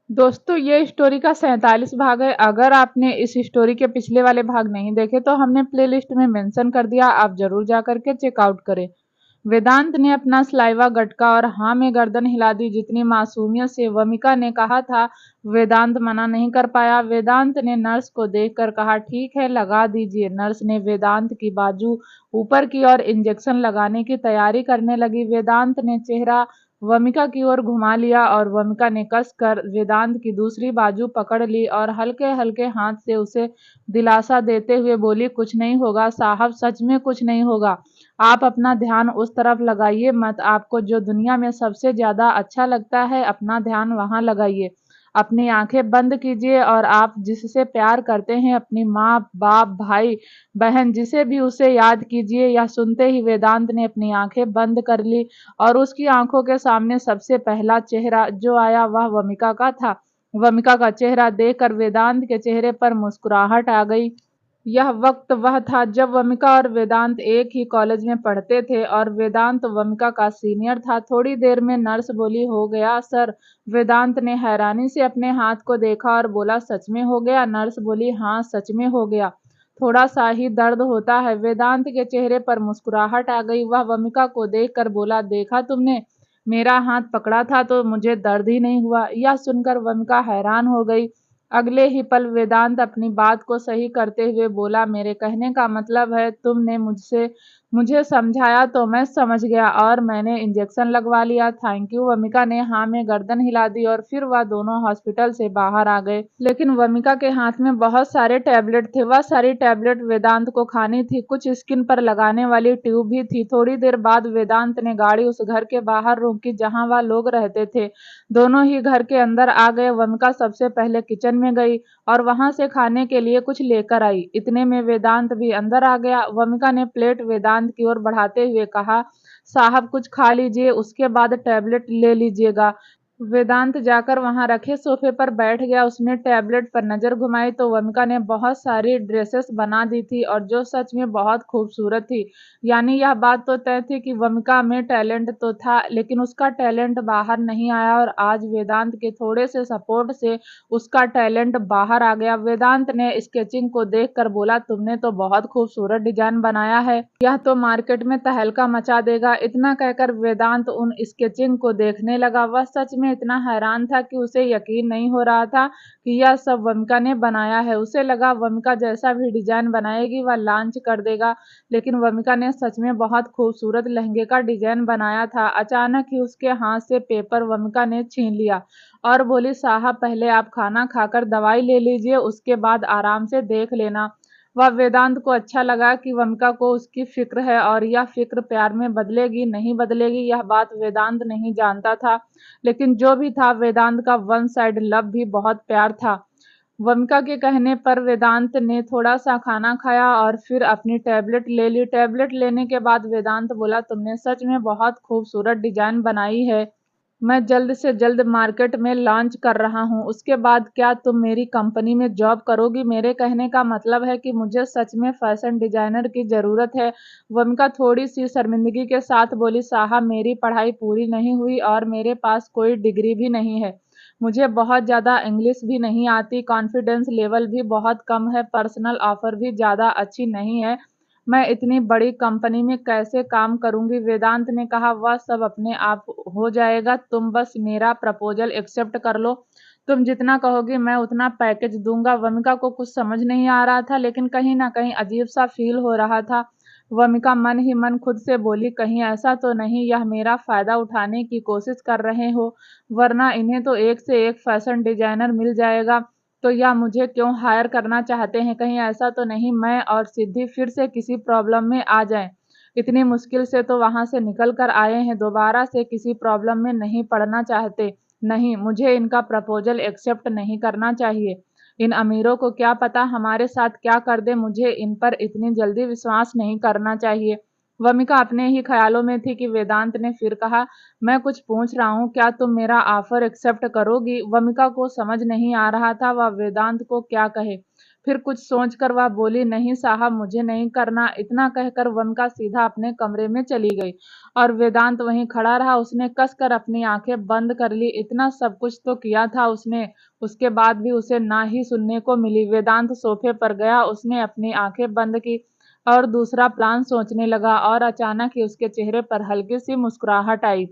दोस्तों ये स्टोरी का 47 भाग है। अगर आपने इस स्टोरी के पिछले वाले भाग नहीं देखे तो हमने प्लेलिस्ट में मेंशन कर दिया, आप जरूर जा करके चेकआउट करें। वेदांत ने अपना सलाइवा गटका और हाँ में गर्दन हिला दी। जितनी मासूमियत से वमिका ने कहा था, वेदांत मना नहीं कर पाया। वेदांत ने नर्स को देखकर कहा, ठीक है लगा दीजिए। नर्स ने वेदांत की बाजू ऊपर की और इंजेक्शन लगाने की तैयारी करने लगी। वेदांत ने चेहरा वमिका की ओर घुमा लिया और वमिका ने कसकर वेदांत की दूसरी बाजू पकड़ ली और हल्के हल्के हाथ से उसे दिलासा देते हुए बोली, कुछ नहीं होगा साहब, सच में कुछ नहीं होगा। आप अपना ध्यान उस तरफ लगाइए मत, आपको जो दुनिया में सबसे ज्यादा अच्छा लगता है अपना ध्यान वहां लगाइए। अपनी आंखें बंद कीजिए और आप जिससे प्यार करते हैं, अपनी माँ बाप भाई बहन जिसे भी, उसे याद कीजिए। यह सुनते ही वेदांत ने अपनी आंखें बंद कर ली और उसकी आंखों के सामने सबसे पहला चेहरा जो आया वह वमिका का था। वमिका का चेहरा देखकर वेदांत के चेहरे पर मुस्कुराहट आ गई। यह वक्त वह था जब वमिका और वेदांत एक ही कॉलेज में पढ़ते थे और वेदांत वमिका का सीनियर था। थोड़ी देर में नर्स बोली, हो गया सर। वेदांत ने हैरानी से अपने हाथ को देखा और बोला, सच में हो गया? नर्स बोली, हाँ सच में हो गया, थोड़ा सा ही दर्द होता है। वेदांत के चेहरे पर मुस्कुराहट आ गई। वह वमिका को देखकर बोला, देखा तुमने, मेरा हाथ पकड़ा था तो मुझे दर्द ही नहीं हुआ। यह सुनकर वमिका हैरान हो गई। अगले ही पल वेदांत अपनी बात को सही करते हुए बोला, मेरे कहने का मतलब है तुमने मुझे समझाया तो मैं समझ गया और मैंने इंजेक्शन लगवा लिया। Thank you. वमिका ने हाँ में गर्दन हिला दी और फिर वह दोनों हॉस्पिटल से बाहर आ गए। लेकिन वमिका के हाथ में बहुत सारे टैबलेट थे। वह सारी टैबलेट वेदांत को खानी थी। कुछ स्किन पर लगाने वाली ट्यूब भी थी। थोड़ी देर बाद वेदांत ने गाड़ी उस घर के बाहर रोकी जहां वह लोग रहते थे। दोनों ही घर के अंदर आ गए। वमिका सबसे पहले किचन में गई और वहां से खाने के लिए कुछ लेकर आई। इतने में वेदांत भी अंदर आ गया। वमिका ने प्लेट वेदांत की ओर बढ़ाते हुए कहा, साहब कुछ खा लीजिए, उसके बाद टैबलेट ले लीजिएगा। वेदांत जाकर वहां रखे सोफे पर बैठ गया। उसने टैबलेट पर नजर घुमाई तो वमिका ने बहुत सारी ड्रेसेस बना दी थी और जो सच में बहुत खूबसूरत थी। यानी यह बात तो तय थी कि वमिका में टैलेंट तो था, लेकिन उसका टैलेंट बाहर नहीं आया और आज वेदांत के थोड़े से सपोर्ट से उसका टैलेंट बाहर आ गया। वेदांत ने स्केचिंग को देखकर बोला, तुमने तो बहुत खूबसूरत डिजाइन बनाया है, यह तो मार्केट में तहलका मचा देगा। इतना कहकर वेदांत उन स्केचिंग को देखने लगा। वह सच में इतना हैरान था कि उसे यकीन नहीं हो रहा था कि यह सब वमिका ने बनाया है। उसे लगा वमिका जैसा भी डिजाइन बनाएगी वह लॉन्च कर देगा, लेकिन वमिका ने सच में बहुत खूबसूरत लहंगे का डिजाइन बनाया था। अचानक ही उसके हाथ से पेपर वमिका ने छीन लिया और बोली, साहब पहले आप खाना खाकर दवाई ले लीजिए, उसके बाद आराम से देख लेना। वह वेदांत को अच्छा लगा कि वमिका को उसकी फिक्र है और यह फिक्र प्यार में बदलेगी नहीं बदलेगी यह बात वेदांत नहीं जानता था। लेकिन जो भी था, वेदांत का वन साइड लव भी बहुत प्यार था। वमिका के कहने पर वेदांत ने थोड़ा सा खाना खाया और फिर अपनी टैबलेट ले ली। टैबलेट लेने के बाद वेदांत बोला, तुमने सच में बहुत खूबसूरत डिजाइन बनाई है, मैं जल्द से जल्द मार्केट में लॉन्च कर रहा हूँ, उसके बाद क्या तुम मेरी कंपनी में जॉब करोगी? मेरे कहने का मतलब है कि मुझे सच में फैशन डिजाइनर की जरूरत है। वमिका थोड़ी सी शर्मिंदगी के साथ बोली, साहब मेरी पढ़ाई पूरी नहीं हुई और मेरे पास कोई डिग्री भी नहीं है, मुझे बहुत ज़्यादा इंग्लिश भी नहीं आती, कॉन्फिडेंस लेवल भी बहुत कम है, पर्सनल ऑफर भी ज़्यादा अच्छी नहीं है, मैं इतनी बड़ी कंपनी में कैसे काम करूंगी? वेदांत ने कहा, वह सब अपने आप हो जाएगा, तुम बस मेरा प्रपोजल एक्सेप्ट कर लो, तुम जितना कहोगे मैं उतना पैकेज दूंगा। वमिका को कुछ समझ नहीं आ रहा था, लेकिन कहीं ना कहीं अजीब सा फील हो रहा था। वमिका मन ही मन खुद से बोली, कहीं ऐसा तो नहीं यह मेरा फायदा उठाने की कोशिश कर रहे हो, वरना इन्हें तो एक से एक फैशन डिजाइनर मिल जाएगा, तो यह मुझे क्यों हायर करना चाहते हैं? कहीं ऐसा तो नहीं मैं और सिद्धि फिर से किसी प्रॉब्लम में आ जाएं? इतनी मुश्किल से तो वहां से निकल कर आए हैं, दोबारा से किसी प्रॉब्लम में नहीं पड़ना चाहते। नहीं, मुझे इनका प्रपोजल एक्सेप्ट नहीं करना चाहिए। इन अमीरों को क्या पता हमारे साथ क्या कर दे, मुझे इन पर इतनी जल्दी विश्वास नहीं करना चाहिए। वमिका अपने ही ख्यालों में थी कि वेदांत ने फिर कहा, मैं कुछ पूछ रहा हूँ, क्या तुम मेरा ऑफर एक्सेप्ट करोगी? वमिका को समझ नहीं आ रहा था वह वेदांत को क्या कहे। फिर कुछ सोचकर वह बोली, नहीं साहब, मुझे नहीं करना। इतना कहकर वमिका सीधा अपने कमरे में चली गई और वेदांत वहीं खड़ा रहा। उसने कसकर अपनी आंखें बंद कर ली। इतना सब कुछ तो किया था उसने, उसके बाद भी उसे ना ही सुनने को मिली। वेदांत सोफे पर गया, उसने अपनी आंखें बंद की और दूसरा प्लान सोचने लगा और अचानक ही उसके चेहरे पर हल्की सी मुस्कुराहट आई।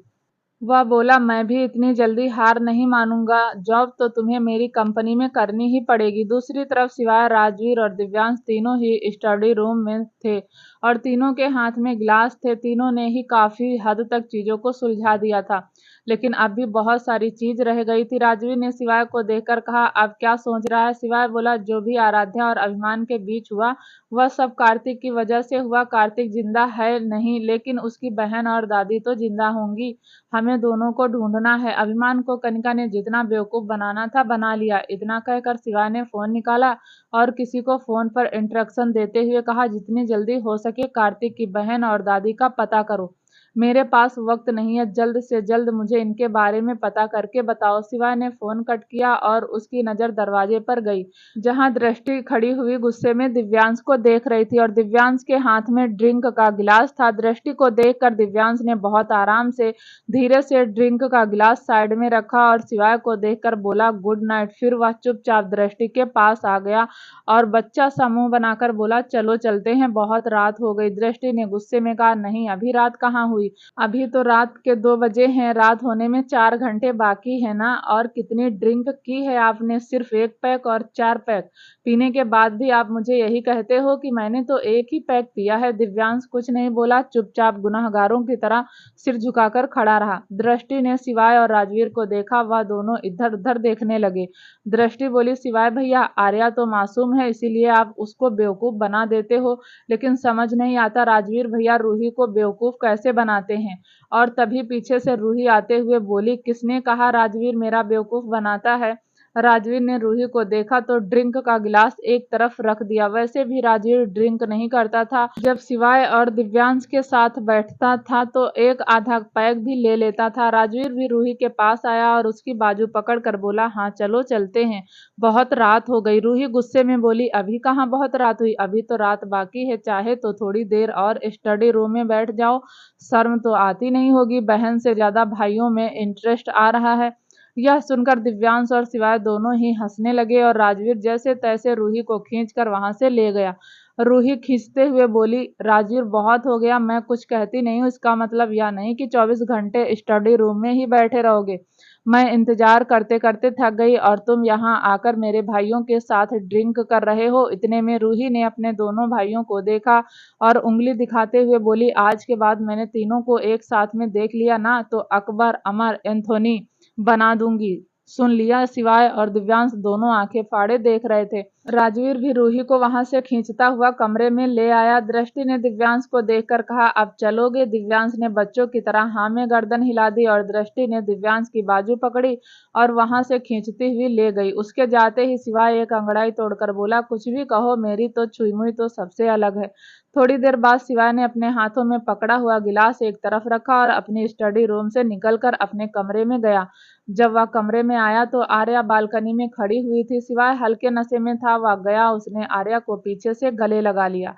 वह बोला, मैं भी इतनी जल्दी हार नहीं मानूंगा। जॉब तो तुम्हें मेरी कंपनी में करनी ही पड़ेगी। दूसरी तरफ सिवाय राजवीर और दिव्यांश तीनों ही स्टडी रूम में थे और तीनों के हाथ में गिलास थे। तीनों ने ही काफी हद तक चीजों को सुलझा दिया था, लेकिन अब भी बहुत सारी चीज रह गई थी। राजवीर ने सिवाय को देखकर कहा, अब क्या सोच रहा है? सिवाय बोला, जो भी आराध्या और अभिमान के बीच हुआ वह सब कार्तिक की वजह से हुआ। कार्तिक जिंदा है नहीं, लेकिन उसकी बहन और दादी तो जिंदा होंगी। हमें दोनों को ढूंढना है। अभिमान को कनिका ने जितना बेवकूफ बनाना था बना लिया। इतना कहकर शिवा ने फोन निकाला और किसी को फोन पर इंस्ट्रक्शन देते हुए कहा, जितनी जल्दी हो सके कार्तिक की बहन और दादी का पता करो। मेरे पास वक्त नहीं है, जल्द से जल्द मुझे इनके बारे में पता करके बताओ। शिवा ने फोन कट किया और उसकी नजर दरवाजे पर गई, जहां दृष्टि खड़ी हुई गुस्से में दिव्यांश को देख रही थी और दिव्यांश के हाथ में ड्रिंक का गिलास था। दृष्टि को देखकर दिव्यांश ने बहुत आराम से धीरे से ड्रिंक का गिलास साइड में रखा और शिवाय को देखकर बोला, गुड नाइट। फिर वह चुपचाप दृष्टि के पास आ गया और बच्चा सा मुंह बनाकर बोला, चलो चलते हैं, बहुत रात हो गई। दृष्टि ने गुस्से में कहा, नहीं, अभी रात कहाँ हुई? अभी तो रात के 2 बजे हैं। रात होने में 4 घंटे बाकी है ना। और कितनी ड्रिंक की है आपने? सिर्फ 1 पैक और 4 पैक पीने के बाद भी आप मुझे यही कहते हो कि मैंने तो 1 ही पैक पिया है। दिव्यांश कुछ नहीं बोला, चुपचाप गुनहगारों की तरह सिर झुकाकर खड़ा रहा। दृष्टि ने शिवाय और राजवीर को देखा, वह दोनों इधर उधर देखने लगे। दृष्टि बोली, शिवाय भैया, आर्या तो मासूम है, इसीलिए आप उसको बेवकूफ बना देते हो, लेकिन समझ नहीं आता राजवीर भैया रूही को बेवकूफ कैसे बनाते हैं। और तभी पीछे से रूही आते हुए बोली, किसने कहा राजवीर मेरा बेवकूफ बनाता है? राजवीर ने रूही को देखा तो ड्रिंक का गिलास एक तरफ रख दिया। वैसे भी राजवीर ड्रिंक नहीं करता था। जब शिवाय और दिव्यांश के साथ बैठता था तो एक आधा पैक भी ले लेता था। राजवीर भी रूही के पास आया और उसकी बाजू पकड़कर बोला, हाँ चलो चलते हैं, बहुत रात हो गई। रूही गुस्से में बोली, अभी कहाँ बहुत रात हुई, अभी तो रात बाकी है, चाहे तो थोड़ी देर और स्टडी रूम में बैठ जाओ। शर्म तो आती नहीं होगी, बहन से ज्यादा भाइयों में इंटरेस्ट आ रहा है। यह सुनकर दिव्यांश और शिवाय दोनों ही हंसने लगे और राजवीर जैसे तैसे रूही को खींचकर वहां से ले गया। रूही खींचते हुए बोली, राजवीर बहुत हो गया, मैं कुछ कहती नहीं हूँ, इसका मतलब यह नहीं कि 24 घंटे स्टडी रूम में ही बैठे रहोगे। मैं इंतजार करते करते थक गई और तुम यहाँ आकर मेरे भाइयों के साथ ड्रिंक कर रहे हो। इतने में रूही ने अपने दोनों भाइयों को देखा और उंगली दिखाते हुए बोली, आज के बाद मैंने तीनों को एक साथ में देख लिया ना तो अकबर, अमर, एंथोनी बना दूंगी। सुन लिया? शिवाय और दिव्यांश दोनों आंखें फाड़े देख रहे थे। राजवीर भी रूही को वहां से खींचता हुआ कमरे में ले आया। दृष्टि ने दिव्यांश को देखकर कहा, अब चलोगे? दिव्यांश ने बच्चों की तरह हाँ में गर्दन हिला दी और दृष्टि ने दिव्यांश की बाजू पकड़ी और वहां से खींचती हुई ले गई। उसके जाते ही शिवाय एक अंगड़ाई तोड़कर बोला, कुछ भी कहो, मेरी तो छुई मुई तो सबसे अलग है। थोड़ी देर बाद शिवाय ने अपने हाथों में पकड़ा हुआ गिलास एक तरफ रखा और अपनी स्टडी रूम से निकलकर अपने कमरे में गया। जब वह कमरे में आया तो आर्या बालकनी में खड़ी हुई थी। शिवाय हल्के नशे में था। वह गया, उसने आर्या को पीछे से गले लगा लिया।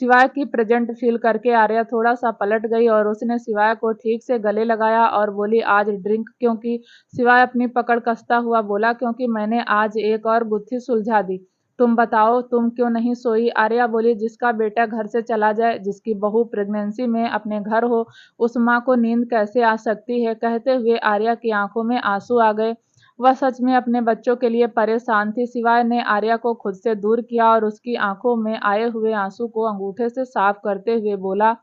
शिवाय की प्रेजेंट फील करके आर्या थोड़ा सा पलट गई और उसने शिवाय को ठीक से गले लगाया और बोली, आज ड्रिंक क्यों की? शिवाय अपनी पकड़ कसता हुआ बोला, क्योंकि मैंने आज एक और गुत्थी सुलझा दी। तुम बताओ, तुम क्यों नहीं सोई? आर्या बोली, जिसका बेटा घर से चला जाए, जिसकी बहू प्रेगनेंसी में अपने घर हो, उस माँ को नींद कैसे आ सकती है? कहते हुए आर्या की आंखों में आंसू आ गए। वह सच में अपने बच्चों के लिए परेशान थी। शिवाय ने आर्या को खुद से दूर किया और उसकी आंखों में आए हुए आंसू को अंगूठे से साफ करते हुए बोला,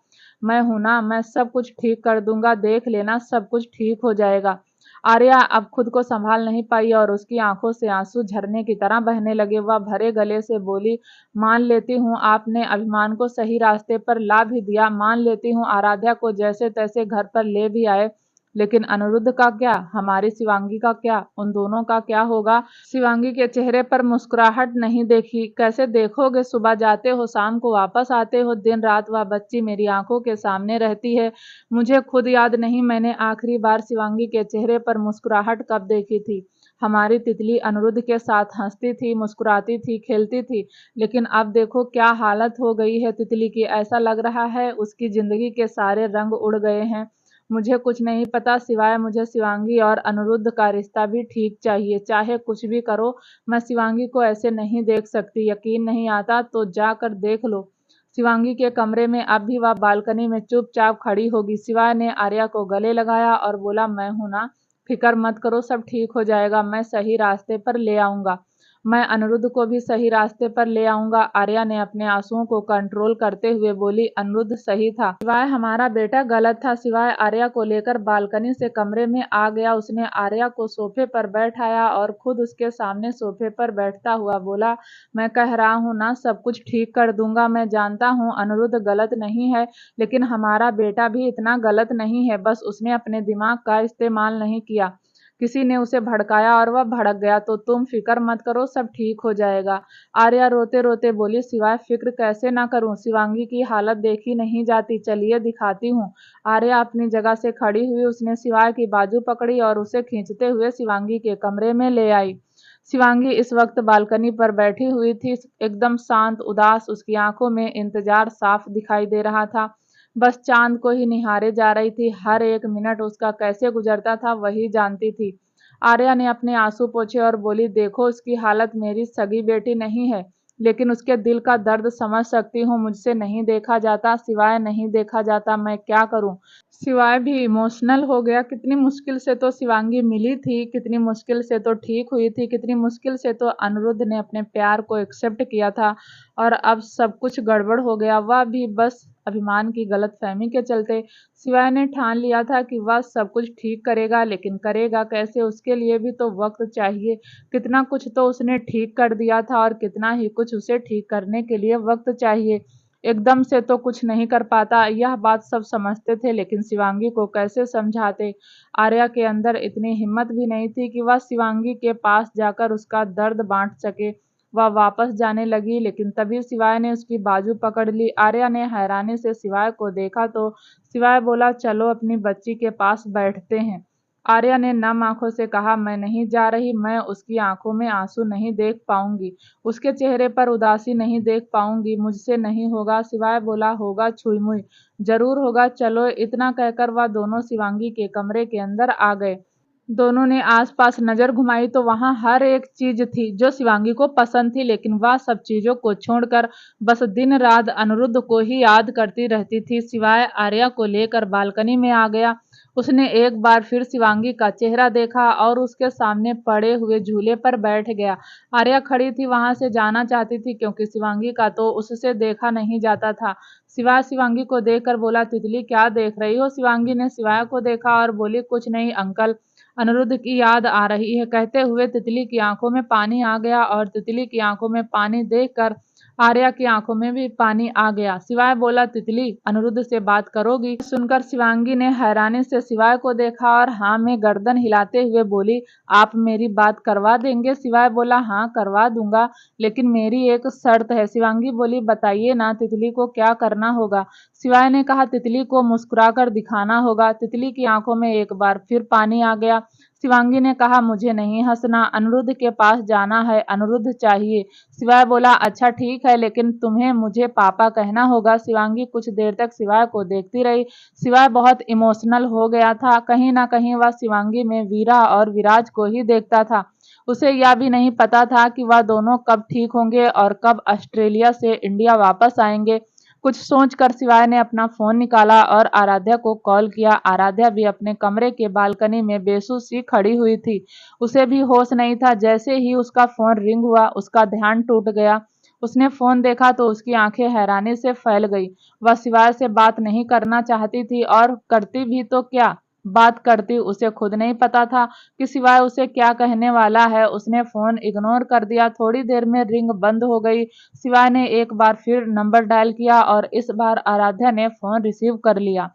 मैं हूं ना, मैं सब कुछ ठीक कर दूंगा, देख लेना, सब कुछ ठीक हो जाएगा। आर्या अब खुद को संभाल नहीं पाई और उसकी आंखों से आंसू झरने की तरह बहने लगे। वह भरे गले से बोली, मान लेती हूँ आपने अभिमान को सही रास्ते पर ला भी दिया, मान लेती हूँ आराध्या को जैसे तैसे घर पर ले भी आए, लेकिन अनिरुद्ध का क्या, हमारी शिवांगी का क्या, उन दोनों का क्या होगा? शिवांगी के चेहरे पर मुस्कुराहट नहीं देखी। कैसे देखोगे? सुबह जाते हो, शाम को वापस आते हो, दिन रात वह बच्ची मेरी आंखों के सामने रहती है। मुझे खुद याद नहीं मैंने आखिरी बार शिवांगी के चेहरे पर मुस्कुराहट कब देखी थी। हमारी तितली अनिरुद्ध के साथ हंसती थी, मुस्कुराती थी, खेलती थी, लेकिन अब देखो क्या हालत हो गई है तितली की। ऐसा लग रहा है उसकी जिंदगी के सारे रंग उड़ गए हैं। मुझे कुछ नहीं पता सिवाय मुझे शिवांगी और अनिरुद्ध का रिश्ता भी ठीक चाहिए। चाहे कुछ भी करो, मैं शिवांगी को ऐसे नहीं देख सकती। यकीन नहीं आता तो जाकर देख लो। शिवांगी के कमरे में अब भी वह बालकनी में चुपचाप खड़ी होगी। शिवाय ने आर्या को गले लगाया और बोला, मैं हूं ना, फिक्र मत करो, सब ठीक हो जाएगा। मैं सही रास्ते पर ले आऊंगा। मैं अनिरुद्ध को भी सही रास्ते पर ले आऊंगा। आर्या ने अपने आंसुओं को कंट्रोल करते हुए बोली, अनिरुद्ध सही था, सिवाय हमारा बेटा गलत था। सिवाय आर्या को लेकर बालकनी से कमरे में आ गया। उसने आर्या को सोफे पर बैठाया और खुद उसके सामने सोफे पर बैठता हुआ बोला, मैं कह रहा हूं ना, सब कुछ ठीक कर दूंगा। मैं जानता हूं अनिरुद्ध गलत नहीं है, लेकिन हमारा बेटा भी इतना गलत नहीं है। बस उसने अपने दिमाग का इस्तेमाल नहीं किया। किसी ने उसे भड़काया और वह भड़क गया। तो तुम फिक्र मत करो, सब ठीक हो जाएगा। आर्या रोते रोते बोली, सिवाय फिक्र कैसे ना करूं, शिवांगी की हालत देखी नहीं जाती, चलिए दिखाती हूँ। आर्या अपनी जगह से खड़ी हुई, उसने शिवाय की बाजू पकड़ी और उसे खींचते हुए शिवांगी के कमरे में ले आई। शिवांगी इस वक्त बालकनी पर बैठी हुई थी, एकदम शांत, उदास। उसकी आंखों में इंतजार साफ दिखाई दे रहा था। बस चांद को ही निहारे जा रही थी। हर एक मिनट उसका कैसे गुजरता था वही जानती थी। आर्या ने अपने आंसू पोंछे और बोली, देखो उसकी हालत मेरी सगी बेटी नहीं है, लेकिन उसके दिल का दर्द समझ सकती हूँ। मुझसे नहीं देखा जाता, सिवाय नहीं देखा जाता, मैं क्या करूँ। शिवाय भी इमोशनल हो गया। कितनी मुश्किल से तो शिवांगी मिली थी, कितनी मुश्किल से तो ठीक हुई थी, कितनी मुश्किल से तो अनिरुद्ध ने अपने प्यार को एक्सेप्ट किया था, और अब सब कुछ गड़बड़ हो गया। वह भी बस अभिमान की गलतफहमी के चलते। शिवाय ने ठान लिया था कि वह सब कुछ ठीक करेगा, लेकिन करेगा कैसे, उसके लिए भी तो वक्त चाहिए। कितना कुछ तो उसने ठीक कर दिया था और कितना ही कुछ उसे ठीक करने के लिए वक्त चाहिए। एकदम से तो कुछ नहीं कर पाता, यह बात सब समझते थे, लेकिन शिवांगी को कैसे समझाते। आर्या के अंदर इतनी हिम्मत भी नहीं थी कि वह शिवांगी के पास जाकर उसका दर्द बांट सके। वह वापस जाने लगी, लेकिन तभी शिवाय ने उसकी बाजू पकड़ ली। आर्या ने हैरानी से शिवाय को देखा तो शिवाय बोला, चलो अपनी बच्ची के पास बैठते हैं। आर्या ने नम आंखों से कहा, मैं नहीं जा रही, मैं उसकी आंखों में आंसू नहीं देख पाऊंगी, उसके चेहरे पर उदासी नहीं देख पाऊंगी, मुझसे नहीं होगा। शिवाय बोला, होगा छुई मुई, जरूर होगा, चलो। इतना कहकर वह दोनों शिवांगी के कमरे के अंदर आ गए। दोनों ने आसपास नजर घुमाई तो वहां हर एक चीज थी जो शिवांगी को पसंद थी, लेकिन वह सब चीजों को छोड़कर बस दिन रात अनिरुद्ध को ही याद करती रहती थी। शिवाय आर्या को लेकर बालकनी में आ गया। उसने एक बार फिर शिवांगी का चेहरा देखा और उसके सामने पड़े हुए झूले पर बैठ गया। आर्या खड़ी थी, वहां से जाना चाहती थी, क्योंकि शिवांगी का तो उससे देखा नहीं जाता था। शिवाय शिवांगी को देखकर बोला, तितली क्या देख रही हो? शिवांगी ने शिवाय को देखा और बोली, कुछ नहीं अंकल, अनिरुद्ध की याद आ रही है। कहते हुए तितली की आंखों में पानी आ गया, और तितली की आंखों में पानी देखकर आर्या की आंखों में भी पानी आ गया। शिवाय बोला, तितली अनिरुद्ध से बात करोगी? सुनकर शिवांगी ने हैरानी से शिवाय को देखा और हाँ में गर्दन हिलाते हुए बोली, आप मेरी बात करवा देंगे? शिवाय बोला, हाँ करवा दूंगा, लेकिन मेरी एक शर्त है। शिवांगी बोली, बताइए ना, तितली को क्या करना होगा? शिवाय ने कहा, तितली को मुस्कुराकर दिखाना होगा। तितली की आंखों में एक बार फिर पानी आ गया। शिवांगी ने कहा, मुझे नहीं हंसना, अनिरुद्ध के पास जाना है, अनिरुद्ध चाहिए। शिवाय बोला, अच्छा ठीक है, लेकिन तुम्हें मुझे पापा कहना होगा। शिवांगी कुछ देर तक शिवाय को देखती रही। शिवाय बहुत इमोशनल हो गया था। कहीं ना कहीं वह शिवांगी में वीरा और विराज को ही देखता था। उसे यह भी नहीं पता था कि वह दोनों कब ठीक होंगे और कब ऑस्ट्रेलिया से इंडिया वापस आएंगे। कुछ सोचकर शिवाय ने अपना फोन निकाला और आराध्या को कॉल किया। आराध्या भी अपने कमरे के बालकनी में बेसुध सी खड़ी हुई थी। उसे भी होश नहीं था। जैसे ही उसका फोन रिंग हुआ, उसका ध्यान टूट गया। उसने फोन देखा तो उसकी आंखें हैरानी से फैल गई। वह शिवाय से बात नहीं करना चाहती थी, और करती भी तो क्या बात करती, उसे खुद नहीं पता था कि शिवाय उसे क्या कहने वाला है। उसने फोन इग्नोर कर दिया। थोड़ी देर में रिंग बंद हो गई। शिवाय ने एक बार फिर नंबर डायल किया और इस बार आराध्या ने फोन रिसीव कर लिया।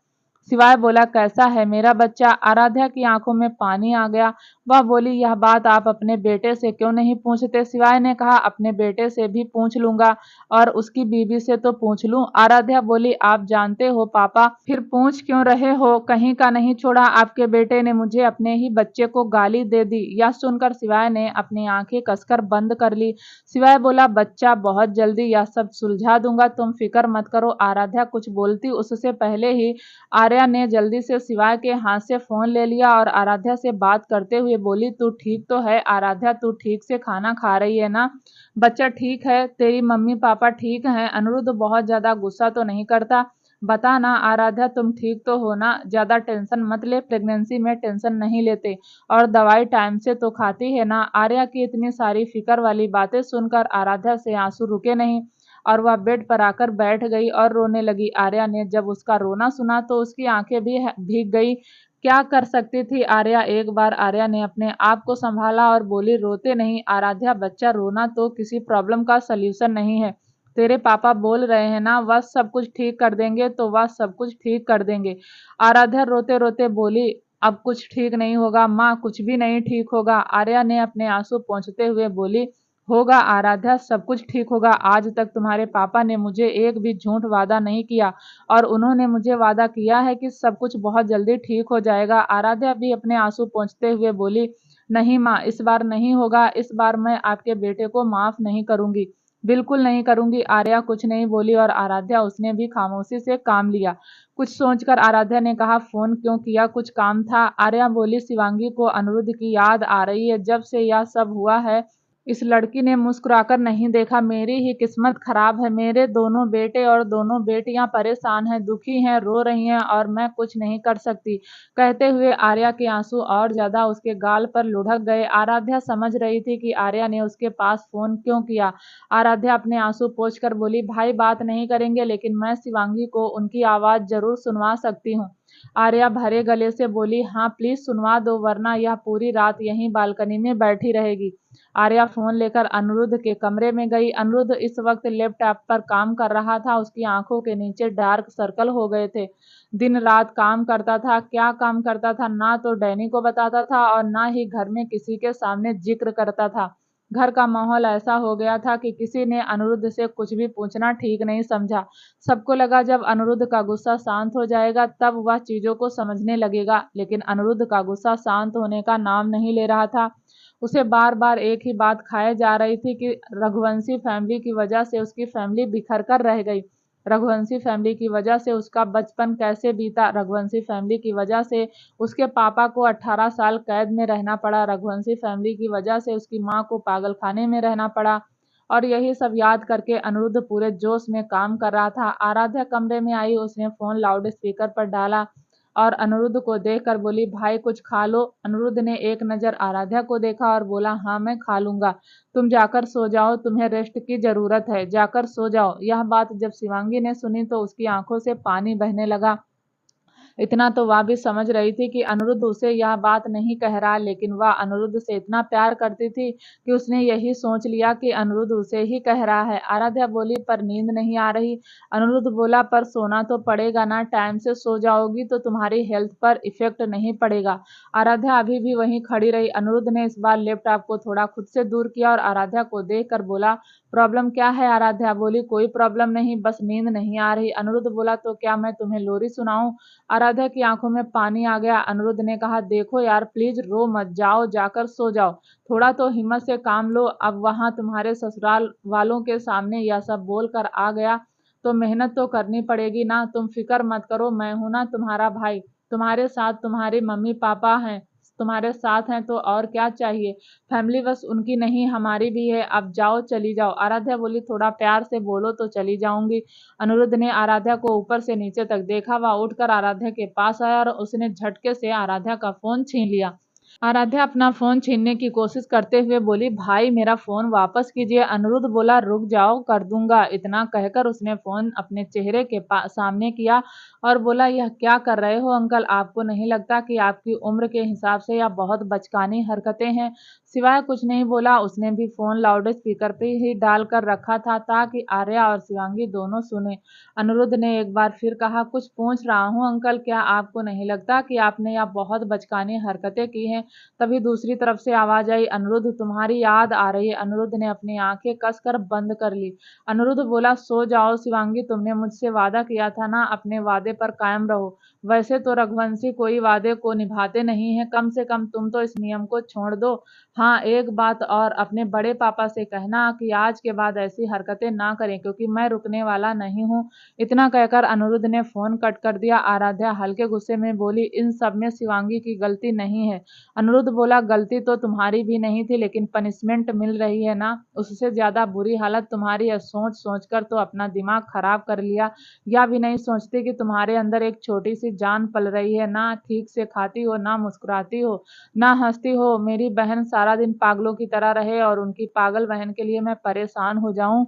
शिवाय बोला, कैसा है मेरा बच्चा? आराध्या की आंखों में पानी आ गया। वह बोली, यह बात आप अपने बेटे से क्यों नहीं पूछते? शिवाय ने कहा, अपने बेटे से भी पूछ लूंगा और उसकी बीवी से तो पूछ लूं। आराध्या बोली, आप जानते हो पापा, फिर पूछ क्यों रहे हो? कहीं का नहीं छोड़ा, आपके बेटे ने मुझे अपने ही बच्चे को गाली दे दी। यह सुनकर शिवाय ने अपनी आंखें कसकर बंद कर ली। शिवाय बोला, बच्चा, बहुत जल्दी यह सब सुलझा दूंगा, तुम फिक्र मत करो। आराध्या कुछ बोलती उससे पहले ही आर्या ने जल्दी से शिवाय के हाथ से फोन ले लिया और आराध्या से बात करते हुए बोली, तू ठीक तो है? आराध्या, तू ठीक से खाना खा रही है ना? बच्चा ठीक है, तेरी मम्मी पापा ठीक हैं? अनिरुद्ध बहुत ज्यादा गुस्सा तो नहीं करता? बता ना आराध्या, तुम ठीक तो हो ना? ज्यादा टेंशन मत ले, प्रेगनेंसी में टेंशन नहीं लेते, और दवाई टाइम से तो खाती है ना? आर्या की इतनी सारी फिक्र वाली बातें सुनकर आराध्या से आंसू रुके नहीं और वह बेड पर आकर बैठ गई और रोने लगी। आर्या ने जब उसका रोना सुना तो उसकी आंखें भी भीग गई। क्या कर सकती थी आर्या? एक बार आर्या ने अपने आप को संभाला और बोली, रोते नहीं आराध्या, बच्चा, रोना तो किसी प्रॉब्लम का सल्यूशन नहीं है। तेरे पापा बोल रहे हैं ना, वह सब कुछ ठीक कर देंगे, तो वह सब कुछ ठीक कर देंगे। आराध्या रोते रोते बोली, अब कुछ ठीक नहीं होगा माँ, कुछ भी नहीं ठीक होगा। आर्या ने अपने आंसू पोंछते हुए बोली, होगा आराध्या, सब कुछ ठीक होगा। आज तक तुम्हारे पापा ने मुझे एक भी झूठ वादा नहीं किया और उन्होंने मुझे वादा किया है कि सब कुछ बहुत जल्दी ठीक हो जाएगा। आराध्या भी अपने आंसू पोंछते हुए बोली, नहीं माँ, इस बार नहीं होगा, इस बार मैं आपके बेटे को माफ नहीं करूंगी, बिल्कुल नहीं करूंगी। आर्या कुछ नहीं बोली और आराध्या, उसने भी खामोशी से काम लिया। कुछ सोचकर आराध्या ने कहा, फोन क्यों किया, कुछ काम था? आर्या बोली, शिवांगी को अनिरुद्ध की याद आ रही है, जब से यह सब हुआ है। इस लड़की ने मुस्कुराकर नहीं देखा, मेरी ही किस्मत खराब है, मेरे दोनों बेटे और दोनों बेटियां परेशान हैं, दुखी हैं, रो रही हैं और मैं कुछ नहीं कर सकती। कहते हुए आर्या के आंसू और ज्यादा उसके गाल पर लुढ़क गए। आराध्या समझ रही थी कि आर्या ने उसके पास फोन क्यों किया। आराध्या अपने आंसू पोंछकर बोली, भाई, बात नहीं करेंगे, लेकिन मैं शिवांगी को उनकी आवाज जरूर सुनवा सकती हूँ। आर्या भरे गले से बोली, हाँ प्लीज सुनवा दो, वरना यह पूरी रात यहीं बालकनी में बैठी रहेगी। आर्या फोन लेकर अनिरुद्ध के कमरे में गई। अनिरुद्ध इस वक्त लैपटॉप पर काम कर रहा था। उसकी आंखों के नीचे डार्क सर्कल हो गए थे। दिन रात काम करता था। क्या काम करता था? ना तो डैनी को बताता था और ना ही घर में किसी के सामने जिक्र करता था। घर का माहौल ऐसा हो गया था कि किसी ने अनिरुद्ध से कुछ भी पूछना ठीक नहीं समझा। सबको लगा जब अनिरुद्ध का गुस्सा शांत हो जाएगा तब वह चीजों को समझने लगेगा, लेकिन अनिरुद्ध का गुस्सा शांत होने का नाम नहीं ले रहा था। उसे बार बार एक ही बात खाए जा रही थी कि रघुवंशी फैमिली की वजह से उसकी फैमिली बिखर कर रह गई। रघुवंशी फैमिली की वजह से उसका बचपन कैसे बीता। रघुवंशी फैमिली की वजह से उसके पापा को 18 साल कैद में रहना पड़ा। रघुवंशी फैमिली की वजह से उसकी माँ को पागल खाने में रहना पड़ा। और यही सब याद करके अनिरुद्ध पूरे जोश में काम कर रहा था। आराध्या कमरे में आई, उसने फोन लाउड स्पीकर पर डाला और अनिरुद्ध को देखकर बोली, भाई कुछ खा लो। अनिरुद्ध ने एक नजर आराध्या को देखा और बोला, हाँ मैं खा लूंगा, तुम जाकर सो जाओ, तुम्हें रेस्ट की जरूरत है, जाकर सो जाओ। यह बात जब शिवांगी ने सुनी तो उसकी आंखों से पानी बहने लगा। इतना तो वह भी समझ रही थी कि अनिरुद्ध उसे यह बात नहीं कह रहा, लेकिन वह अनिरुद्ध से इतना प्यार करती थी कि उसने यही सोच लिया कि अनिरुद्ध उसे ही कह रहा है। आराध्या बोली, पर नींद नहीं आ रही। अनिरुद्ध बोला, पर सोना तो पड़ेगा ना, टाइम से सो जाओगी तो तुम्हारी हेल्थ पर इफेक्ट नहीं पड़ेगा। आराध्या अभी भी वहीं खड़ी रही। अनिरुद्ध ने इस बार लैपटॉप को थोड़ा खुद से दूर किया और आराध्या को देख कर बोला, प्रॉब्लम क्या है? आराध्या बोली, कोई प्रॉब्लम नहीं, बस नींद नहीं आ रही। अनिरुद्ध बोला, तो क्या मैं तुम्हें लोरी सुनाऊं? आराध्या की आंखों में पानी आ गया। अनिरुद्ध ने कहा, देखो यार, प्लीज रो मत, जाओ, जाकर सो जाओ, थोड़ा तो हिम्मत से काम लो। अब वहां तुम्हारे ससुराल वालों के सामने यह सब बोल कर आ गया तो मेहनत तो करनी पड़ेगी ना। तुम फिक्र मत करो, मैं हूं ना तुम्हारा भाई, तुम्हारे साथ तुम्हारी मम्मी पापा हैं, तुम्हारे साथ हैं तो और क्या चाहिए। फैमिली बस उनकी नहीं, हमारी भी है। अब जाओ, चली जाओ। आराध्या बोली, थोड़ा प्यार से बोलो तो चली जाऊंगी। अनिरुद्ध ने आराध्या को ऊपर से नीचे तक देखा। वह उठकर आराध्या के पास आया और उसने झटके से आराध्या का फोन छीन लिया। आराध्या अपना फोन छीनने की कोशिश करते हुए बोली, भाई मेरा फोन वापस कीजिए। अनिरुद्ध बोला, रुक जाओ, कर दूंगा। इतना कहकर उसने फोन अपने चेहरे के सामने किया और बोला, यह क्या कर रहे हो अंकल? आपको नहीं लगता कि आपकी उम्र के हिसाब से यह बहुत बचकानी हरकतें हैं? सिवाय कुछ नहीं बोला। उसने भी फोन लाउड स्पीकर पे ही डाल कर रखा था ताकि आर्या और शिवांगी दोनों सुने। अनिरुद्ध ने एक बार फिर कहा, कुछ पूछ रहा हूँ अंकल, क्या आपको नहीं लगता कि आपने यह बहुत बचकानी हरकतें की हैं? तभी दूसरी तरफ से आवाज आई, अनिरुद्ध तुम्हारी याद आ रही है। अनिरुद्ध ने अपनी आंखें कसकर बंद कर ली। अनिरुद्ध बोला, सो जाओ शिवांगी, तुमने मुझसे वादा किया था ना, अपने वादे पर कायम रहो। वैसे तो रघुवंशी कोई वादे को निभाते नहीं है, कम से कम तुम तो इस नियम को छोड़ दो। हाँ, एक बात और, अपने बड़े पापा से कहना कि आज के बाद ऐसी हरकतें ना करें, क्योंकि मैं रुकने वाला नहीं हूँ। इतना कहकर अनिरुद्ध ने फोन कट कर दिया। आराध्या हल्के गुस्से में बोली, इन सब में शिवांगी की गलती नहीं है। अनिरुद्ध बोला, गलती तो तुम्हारी भी नहीं थी, लेकिन पनिशमेंट मिल रही है ना, उससे ज्यादा बुरी हालत तुम्हारी है। सोच सोच कर तो अपना दिमाग खराब कर लिया। या भी नहीं सोचती कि तुम्हारे अंदर एक छोटी सी जान पल रही है? ना ठीक से खाती हो, ना मुस्कुराती हो, ना हंसती हो। मेरी बहन सारा दिन पागलों की तरह रहे और उनकी पागल बहन के लिए मैं परेशान हो जाऊं?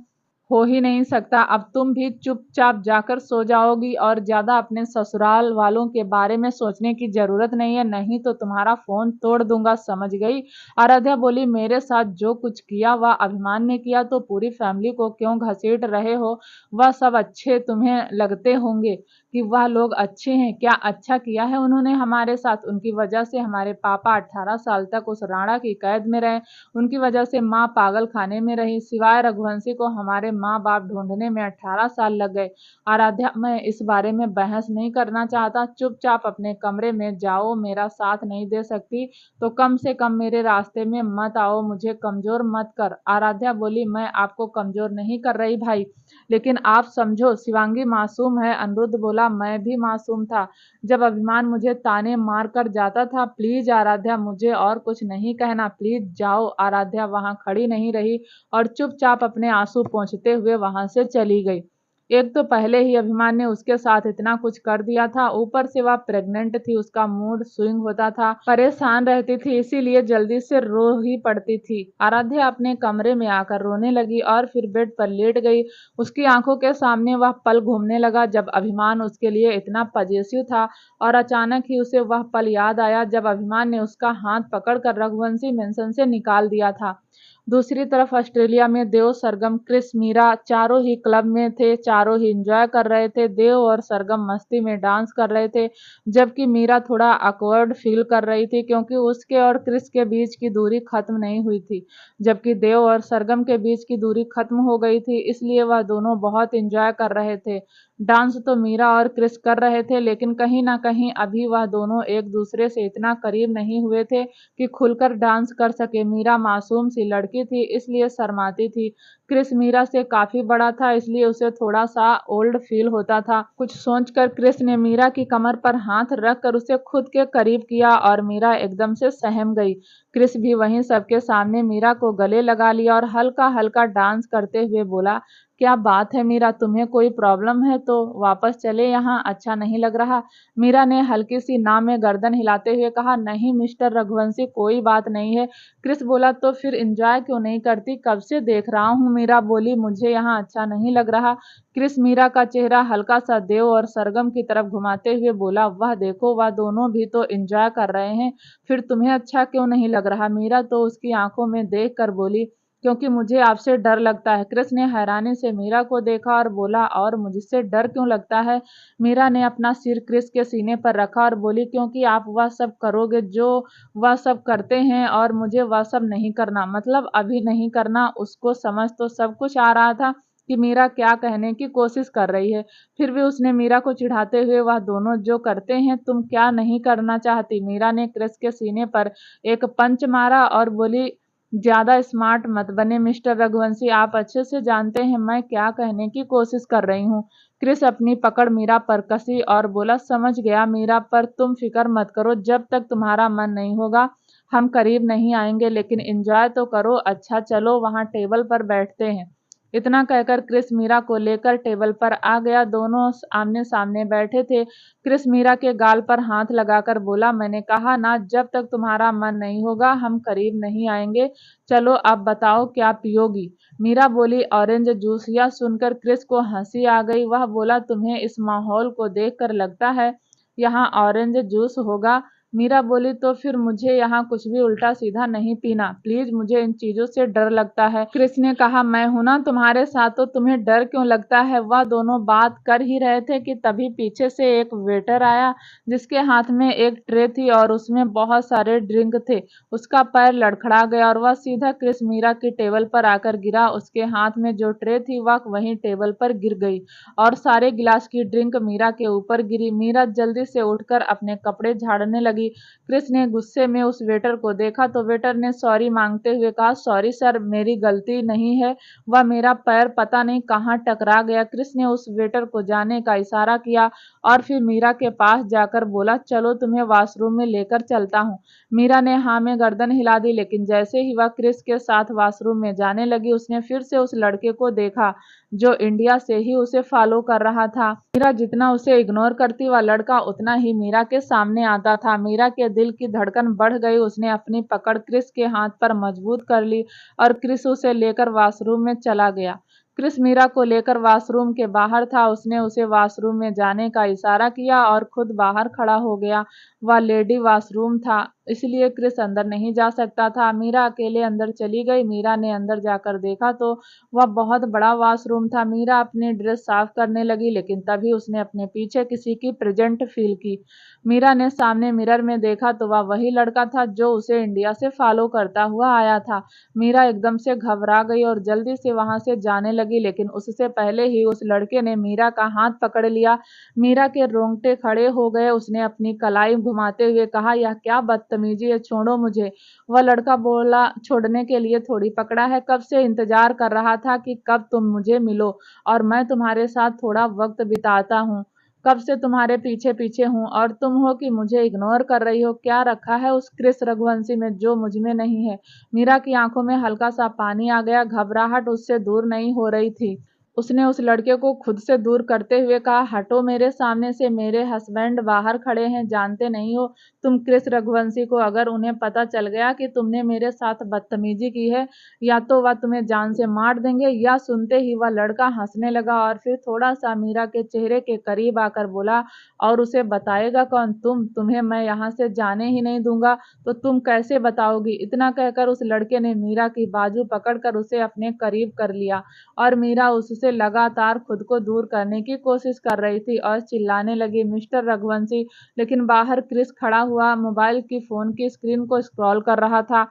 हो ही नहीं सकता। अब तुम भी चुपचाप जाकर सो जाओगी और ज्यादा अपने ससुराल वालों के बारे में सोचने की जरूरत नहीं है, नहीं तो तुम्हारा फोन तोड़ दूंगा, समझ गई? आराध्या बोली, मेरे साथ जो कुछ किया वह अभिमान ने किया, तो पूरी फैमिली को क्यों घसीट रहे हो? वह सब अच्छे तुम्हें लगते होंगे कि वह लोग अच्छे हैं? क्या अच्छा किया है उन्होंने हमारे साथ? उनकी वजह से हमारे पापा 18 साल तक उस राणा की कैद में रहे, उनकी वजह से माँ पागल खाने में रही, सिवाय रघुवंशी को हमारे माँ बाप ढूंढने में 18 साल लग गए। आराध्या, मैं इस बारे में बहस नहीं करना चाहता, चुपचाप अपने कमरे में जाओ। मेरा साथ नहीं दे सकती तो कम से कम मेरे रास्ते में मत आओ, मुझे कमजोर मत कर। आराध्या बोली, मैं आपको कमजोर नहीं कर रही भाई, लेकिन आप समझो, शिवांगी मासूम है। अनिरुद्ध बोला, मैं भी मासूम था जब अभिमान मुझे ताने मार कर जाता था। प्लीज आराध्या, मुझे और कुछ नहीं कहना, प्लीज जाओ। आराध्या वहां खड़ी नहीं रही और चुपचाप अपने आंसू पोंछते हुए वहां से चली गई। एक तो पहले ही अभिमान ने उसके साथ इतना कुछ कर दिया था, ऊपर से वह प्रेग्नेंट थी, उसका मूड स्विंग होता था, परेशान रहती थी, इसीलिए जल्दी से रो ही पड़ती थी। आराध्या अपने कमरे में आकर रोने लगी और फिर बेड पर लेट गई। उसकी आंखों के सामने वह पल घूमने लगा जब अभिमान उसके लिए इतना पजेसिव था, और अचानक ही उसे वह पल याद आया जब अभिमान ने उसका हाथ पकड़कर रघुवंशी मेंशन से निकाल दिया था। दूसरी तरफ ऑस्ट्रेलिया में देव, सरगम, क्रिस, मीरा चारों ही क्लब में थे, चारों ही एंजॉय कर रहे थे। देव और सरगम मस्ती में डांस कर रहे थे, जबकि मीरा थोड़ा awkward फील कर रही थी, क्योंकि उसके और क्रिस के बीच की दूरी खत्म नहीं हुई थी, जबकि देव और सरगम के बीच की दूरी खत्म हो गई थी। इसलिए वह दोनों बहुत एंजॉय कर रहे थे। डांस तो मीरा और क्रिस कर रहे थे, लेकिन कहीं ना कहीं अभी वह दोनों एक दूसरे से इतना करीब नहीं हुए थे कि खुलकर डांस कर सके। मीरा मासूम सी लड़की थी, इसलिए शर्माती थी। क्रिस मीरा से काफी बड़ा था, इसलिए उसे थोड़ा सा ओल्ड फील होता था। कुछ सोचकर क्रिस ने मीरा की कमर पर हाथ रखकर उसे खुद के करीब किया और मीरा एकदम से सहम गई। क्रिस भी वहीं सबके सामने मीरा को गले लगा लिया और हल्का हल्का डांस करते हुए बोला, क्या बात है मीरा, तुम्हें कोई प्रॉब्लम है तो वापस चले, यहाँ अच्छा नहीं लग रहा? मीरा ने हल्की सी ना में गर्दन हिलाते हुए कहा, नहीं मिस्टर रघुवंशी, कोई बात नहीं है। क्रिस बोला, तो फिर एंजॉय क्यों नहीं करती? कब से देख रहा हूँ। मीरा बोली, मुझे यहाँ अच्छा नहीं लग रहा। क्रिस मीरा का चेहरा हल्का सा देव और सरगम की तरफ घुमाते हुए बोला, वह देखो, वह दोनों भी तो एंजॉय कर रहे हैं, फिर तुम्हें अच्छा क्यों नहीं लग रहा? मीरा तो उसकी आंखों में देख कर बोली, क्योंकि मुझे आपसे डर लगता है। क्रिस ने हैरानी से मीरा को देखा और बोला, और मुझसे डर क्यों लगता है? मीरा ने अपना सिर क्रिस के सीने पर रखा और बोली, क्योंकि आप वह सब करोगे जो वह सब करते हैं और मुझे वह सब नहीं करना, मतलब अभी नहीं करना। उसको समझ तो सब कुछ आ रहा था कि मीरा क्या कहने की कोशिश कर रही है, फिर भी उसने मीरा को चिढ़ाते हुए, वह दोनों जो करते हैं तुम क्या नहीं करना चाहती? मीरा ने क्रिस के सीने पर एक पंच मारा और बोली, ज्यादा स्मार्ट मत बने मिस्टर रघुवंशी, आप अच्छे से जानते हैं मैं क्या कहने की कोशिश कर रही हूँ। क्रिस अपनी पकड़ मीरा पर कसी और बोला, समझ गया मीरा, पर तुम फिक्र मत करो, जब तक तुम्हारा मन नहीं होगा हम करीब नहीं आएंगे, लेकिन एंजॉय तो करो। अच्छा चलो वहाँ टेबल पर बैठते हैं। इतना कहकर क्रिस मीरा को लेकर टेबल पर आ गया। दोनों आमने सामने बैठे थे। क्रिस मीरा के गाल पर हाथ लगाकर बोला, मैंने कहा ना, जब तक तुम्हारा मन नहीं होगा हम करीब नहीं आएंगे। चलो अब बताओ क्या पियोगी? मीरा बोली, ऑरेंज जूस। यह सुनकर क्रिस को हंसी आ गई। वह बोला, तुम्हें इस माहौल को देखकर लगता है यहाँ ऑरेंज जूस होगा? मीरा बोली, तो फिर मुझे यहाँ कुछ भी उल्टा सीधा नहीं पीना प्लीज, मुझे इन चीजों से डर लगता है। क्रिस ने कहा, मैं हूं ना तुम्हारे साथ, तो तुम्हें डर क्यों लगता है? वह दोनों बात कर ही रहे थे कि तभी पीछे से एक वेटर आया जिसके हाथ में एक ट्रे थी और उसमें बहुत सारे ड्रिंक थे। उसका पैर लड़खड़ा गया और वह सीधा क्रिस मीरा की टेबल पर आकर गिरा। उसके हाथ में जो ट्रे थी वह वहीं टेबल पर गिर गई और सारे गिलास की ड्रिंक मीरा के ऊपर गिरी। मीरा जल्दी से उठकर अपने कपड़े झाड़ने लगी। क्रिस ने गुस्से में उस वेटर को देखा तो वेटर ने सॉरी मांगते हुए कहा, सॉरी सर, मेरी गलती नहीं है, वह मेरा पैर पता नहीं कहाँ टकरा गया। क्रिस ने उस वेटर को जाने का इशारा किया और फिर मीरा के पास जाकर बोला, चलो तुम्हें वॉशरूम में लेकर चलता हूँ। मीरा ने हाँ में गर्दन हिला दी, लेकिन जैसे ही वह क्रिस के साथ वॉशरूम में जाने लगी उसने फिर से उस लड़के को देखा जो इंडिया से ही उसे फॉलो कर रहा था। मीरा जितना उसे इग्नोर करती वह लड़का उतना ही मीरा के सामने आता था। मीरा के दिल की धड़कन बढ़ गई। उसने अपनी पकड़ क्रिस के हाथ पर मजबूत कर ली और क्रिस उसे लेकर वॉशरूम में चला गया। क्रिस मीरा को लेकर वॉशरूम के बाहर था। उसने उसे वॉशरूम में जाने का इशारा किया और खुद बाहर खड़ा हो गया। वह लेडी वॉशरूम था, इसलिए क्रिस अंदर नहीं जा सकता था। मीरा अकेले अंदर चली गई। मीरा ने अंदर जाकर देखा तो वह बहुत बड़ा वॉशरूम था। मीरा अपनी ड्रेस साफ करने लगी, लेकिन तभी उसने अपने पीछे किसी की प्रेजेंट फील की। मीरा ने सामने मिरर में देखा तो वह वही लड़का था जो उसे इंडिया से फॉलो करता हुआ आया था। मीरा एकदम से घबरा गई और जल्दी से वहां से जाने लगी, लेकिन उससे पहले ही उस लड़के ने मीरा का हाथ पकड़ लिया। मीरा के रोंगटे खड़े हो गए। उसने अपनी कलाई घुमाते हुए कहा, यह क्या बदतमीजी है, छोड़ो मुझे। वह लड़का बोला, छोड़ने के लिए थोड़ी पकड़ा है, कब से इंतजार कर रहा था कि कब तुम मुझे मिलो और मैं तुम्हारे साथ थोड़ा वक्त बिताता हूँ। कब से तुम्हारे पीछे पीछे हूँ और तुम हो कि मुझे इग्नोर कर रही हो। क्या रखा है उस क्रिस रघुवंशी में जो मुझ में नहीं है? मीरा की आंखों में हल्का सा पानी आ गया। घबराहट उससे दूर नहीं हो रही थी। उसने उस लड़के को खुद से दूर करते हुए कहा, हटो मेरे सामने से, मेरे हस्बैंड बाहर खड़े हैं, जानते नहीं हो तुम क्रिस रघुवंशी को? अगर उन्हें पता चल गया कि तुमने मेरे साथ बदतमीजी की है या तो वह तुम्हें जान से मार देंगे। या सुनते ही वह लड़का हंसने लगा और फिर थोड़ा सा मीरा के चेहरे के करीब आकर बोला, और उसे बताएगा कौन? तुम्हें मैं यहाँ से जाने ही नहीं दूंगा। तो तुम कैसे बताओगी? इतना कहकर उस लड़के ने मीरा की बाजू पकड़कर उसे अपने करीब कर लिया और मीरा उससे लगातार खुद को दूर करने की कोशिश कर रही थी और चिल्लाने लगी, मिस्टर रघुवंशी। लेकिन बाहर क्रिस खड़ा हुआ मोबाइल की फोन की स्क्रीन को स्क्रॉल कर रहा था।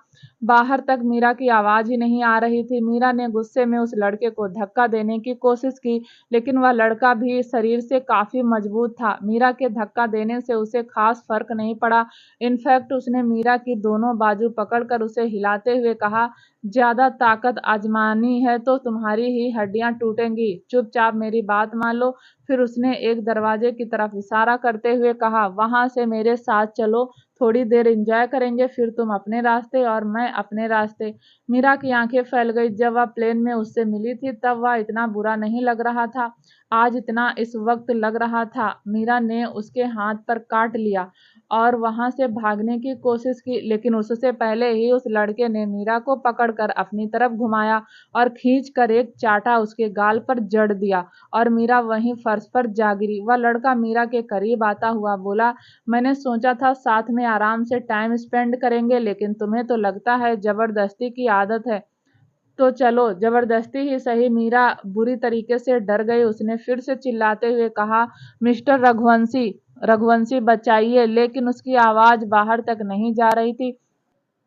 बाहर तक मीरा की आवाज ही नहीं आ रही थी। मीरा ने गुस्से में उस लड़के को धक्का देने की कोशिश की, लेकिन वह लड़का भी शरीर से काफी मजबूत था। मीरा के धक्का देने से उसे खास फर्क नहीं पड़ा। इनफैक्ट उसने मीरा की दोनों बाजू पकड़कर उसे हिलाते हुए कहा, ज्यादा ताकत आजमानी है तो तुम्हारी ही हड्डियां टूटेंगी, चुपचाप मेरी बात मान लो। फिर उसने एक दरवाजे की तरफ इशारा करते हुए कहा, वहां से मेरे साथ चलो, थोड़ी देर एंजॉय करेंगे, फिर तुम अपने रास्ते और मैं अपने रास्ते। मीरा की आंखें फैल गई। जब वह प्लेन में उससे मिली थी तब वह इतना बुरा नहीं लग रहा था, आज इतना इस वक्त लग रहा था। मीरा ने उसके हाथ पर काट लिया और वहां से भागने की कोशिश की, लेकिन उससे पहले ही उस लड़के ने मीरा को पकड़कर अपनी तरफ घुमाया और खींचकर एक चाटा उसके गाल पर जड़ दिया और मीरा वहीं फर्श पर जा गिरी। वह लड़का मीरा के करीब आता हुआ बोला, मैंने सोचा था साथ में आराम से टाइम स्पेंड करेंगे, लेकिन तुम्हें तो लगता है जबरदस्ती की आदत है। तो चलो, जबरदस्ती ही सही। मीरा बुरी तरीके से डर गई। उसने फिर से चिल्लाते हुए कहा, मिस्टर रघुवंशी, रघुवंशी बचाइए, लेकिन उसकी आवाज बाहर तक नहीं जा रही थी।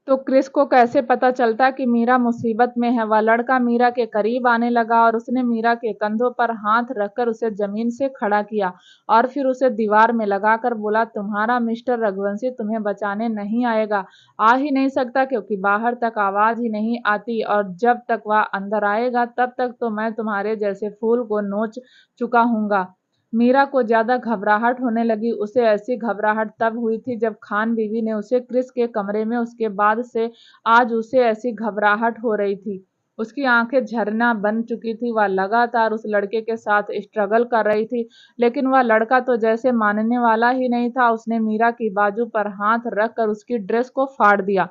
तो क्रिस को कैसे पता चलता कि मीरा मुसीबत में है? वह लड़का मीरा के करीब आने लगा और उसने मीरा के कंधों पर हाथ रखकर उसे जमीन से खड़ा किया और फिर उसे दीवार में लगाकर बोला, तुम्हारा मिस्टर रघुवंशी तुम्हें बचाने नहीं आएगा, आ ही नहीं सकता, क्योंकि बाहर तक आवाज ही नहीं आती और जब तक वह अंदर आएगा तब तक तो मैं तुम्हारे जैसे फूल को नोच चुका हूँगा। मीरा को ज्यादा घबराहट होने लगी। उसे ऐसी घबराहट तब हुई थी जब खान बीवी ने उसे क्रिस के कमरे में उसके बाद से आज उसे ऐसी घबराहट हो रही थी। उसकी आंखें झरना बन चुकी थी। वह लगातार उस लड़के के साथ स्ट्रगल कर रही थी, लेकिन वह लड़का तो जैसे मानने वाला ही नहीं था। उसने मीरा की बाजू पर हाथ रखकर उसकी ड्रेस को फाड़ दिया।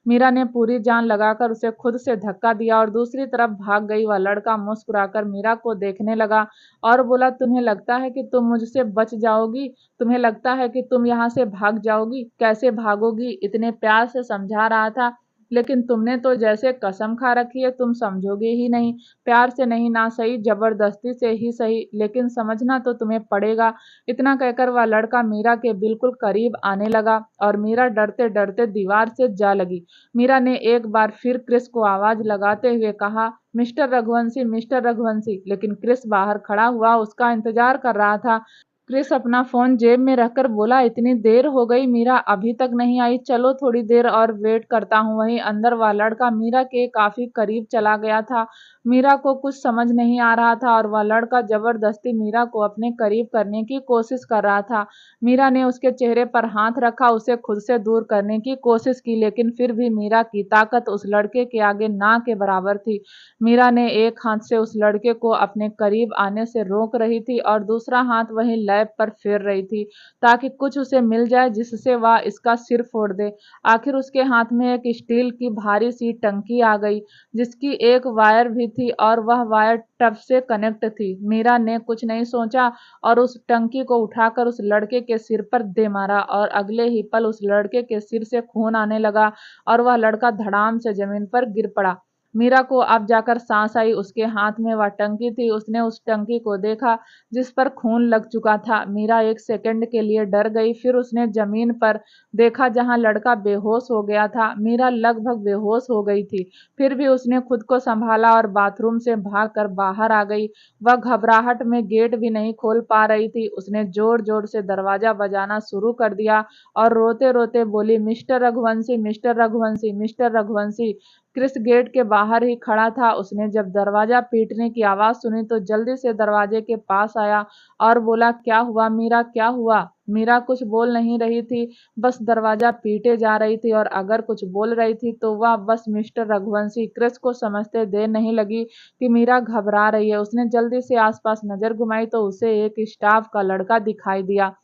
मीरा ने पूरी जान लगाकर उसे खुद से धक्का दिया और दूसरी तरफ भाग गई। वह लड़का मुस्कुराकर मीरा को देखने लगा और बोला, तुम्हें लगता है कि तुम मुझसे बच जाओगी? तुम्हें लगता है कि तुम यहाँ से भाग जाओगी? कैसे भागोगी? इतने प्यार से समझा रहा था, लेकिन तुमने तो जैसे कसम खा रखी है तुम समझोगे ही नहीं। प्यार से नहीं ना सही, जबरदस्ती से ही सही, लेकिन समझना तो तुम्हें पड़ेगा। इतना कहकर वह लड़का मीरा के बिल्कुल करीब आने लगा और मीरा डरते डरते दीवार से जा लगी। मीरा ने एक बार फिर क्रिस को आवाज लगाते हुए कहा, मिस्टर रघुवंशी, मिस्टर रघुवंशी। लेकिन क्रिस बाहर खड़ा हुआ उसका इंतजार कर रहा था। क्रिस अपना फोन जेब में रखकर बोला, इतनी देर हो गई, मीरा अभी तक नहीं आई, चलो थोड़ी देर और वेट करता हूँ। वहीं अंदर वह लड़का मीरा के काफी करीब चला गया था। मीरा को कुछ समझ नहीं आ रहा था और वह लड़का जबरदस्ती मीरा को अपने करीब करने की कोशिश कर रहा था। मीरा ने उसके चेहरे पर हाथ रखा, उसे खुद से दूर करने की कोशिश की, लेकिन फिर भी मीरा की ताकत उस लड़के के आगे ना के बराबर थी। मीरा ने एक हाथ से उस लड़के को अपने करीब आने से रोक रही थी और दूसरा हाथ वहीं लैब पर फेर रही थी, ताकि कुछ उसे मिल जाए जिससे वह इसका सिर फोड़ दे। आखिर उसके हाथ में एक स्टील की भारी सी टंकी आ गई, जिसकी एक वायर भी थी और वह वायर टब से कनेक्ट थी। मीरा ने कुछ नहीं सोचा और उस टंकी को उठाकर उस लड़के के सिर पर दे मारा और अगले ही पल उस लड़के के सिर से खून आने लगा और वह लड़का धड़ाम से जमीन पर गिर पड़ा। मीरा को अब जाकर सांस आई। उसके हाथ में वह टंकी थी। उसने उस टंकी को देखा जिस पर खून लग चुका था। मीरा एक सेकंड के लिए डर गई, फिर उसने जमीन पर देखा जहां लड़का बेहोश हो गया था। मीरा लगभग बेहोश हो गई थी, फिर भी उसने खुद को संभाला और बाथरूम से भागकर बाहर आ गई। वह घबराहट में गेट भी नहीं खोल पा रही थी। उसने जोर जोर से दरवाजा बजाना शुरू कर दिया और रोते रोते बोली, mister Raghuvanshi, mister Raghuvanshi, mister Raghuvanshi. क्रिस गेट के बाहर ही खड़ा था। उसने जब दरवाजा पीटने की आवाज सुनी तो जल्दी से दरवाजे के पास आया और बोला, क्या हुआ मीरा, क्या हुआ? मीरा कुछ बोल नहीं रही थी, बस दरवाजा पीटे जा रही थी और अगर कुछ बोल रही थी तो वह बस मिस्टर रघुवंशी। क्रिस को समझते देर नहीं लगी कि मीरा घबरा रही है। उसने जल्दी से आसपास नजर घुमाई तो उसे एक स्टाफ का लड़का दिखाई दिया।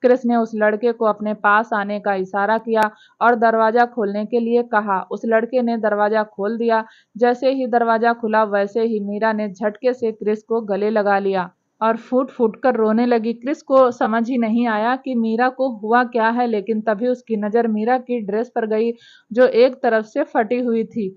क्रिस ने उस लड़के को अपने पास आने का इशारा किया और दरवाजा खोलने के लिए कहा। उस लड़के ने दरवाजा खोल दिया। जैसे ही दरवाजा खुला वैसे ही मीरा ने झटके से क्रिस को गले लगा लिया और फूट फूट कर रोने लगी। क्रिस को समझ ही नहीं आया कि मीरा को हुआ क्या है, लेकिन तभी उसकी नजर मीरा की ड्रेस पर गई जो एक तरफ से फटी हुई थी।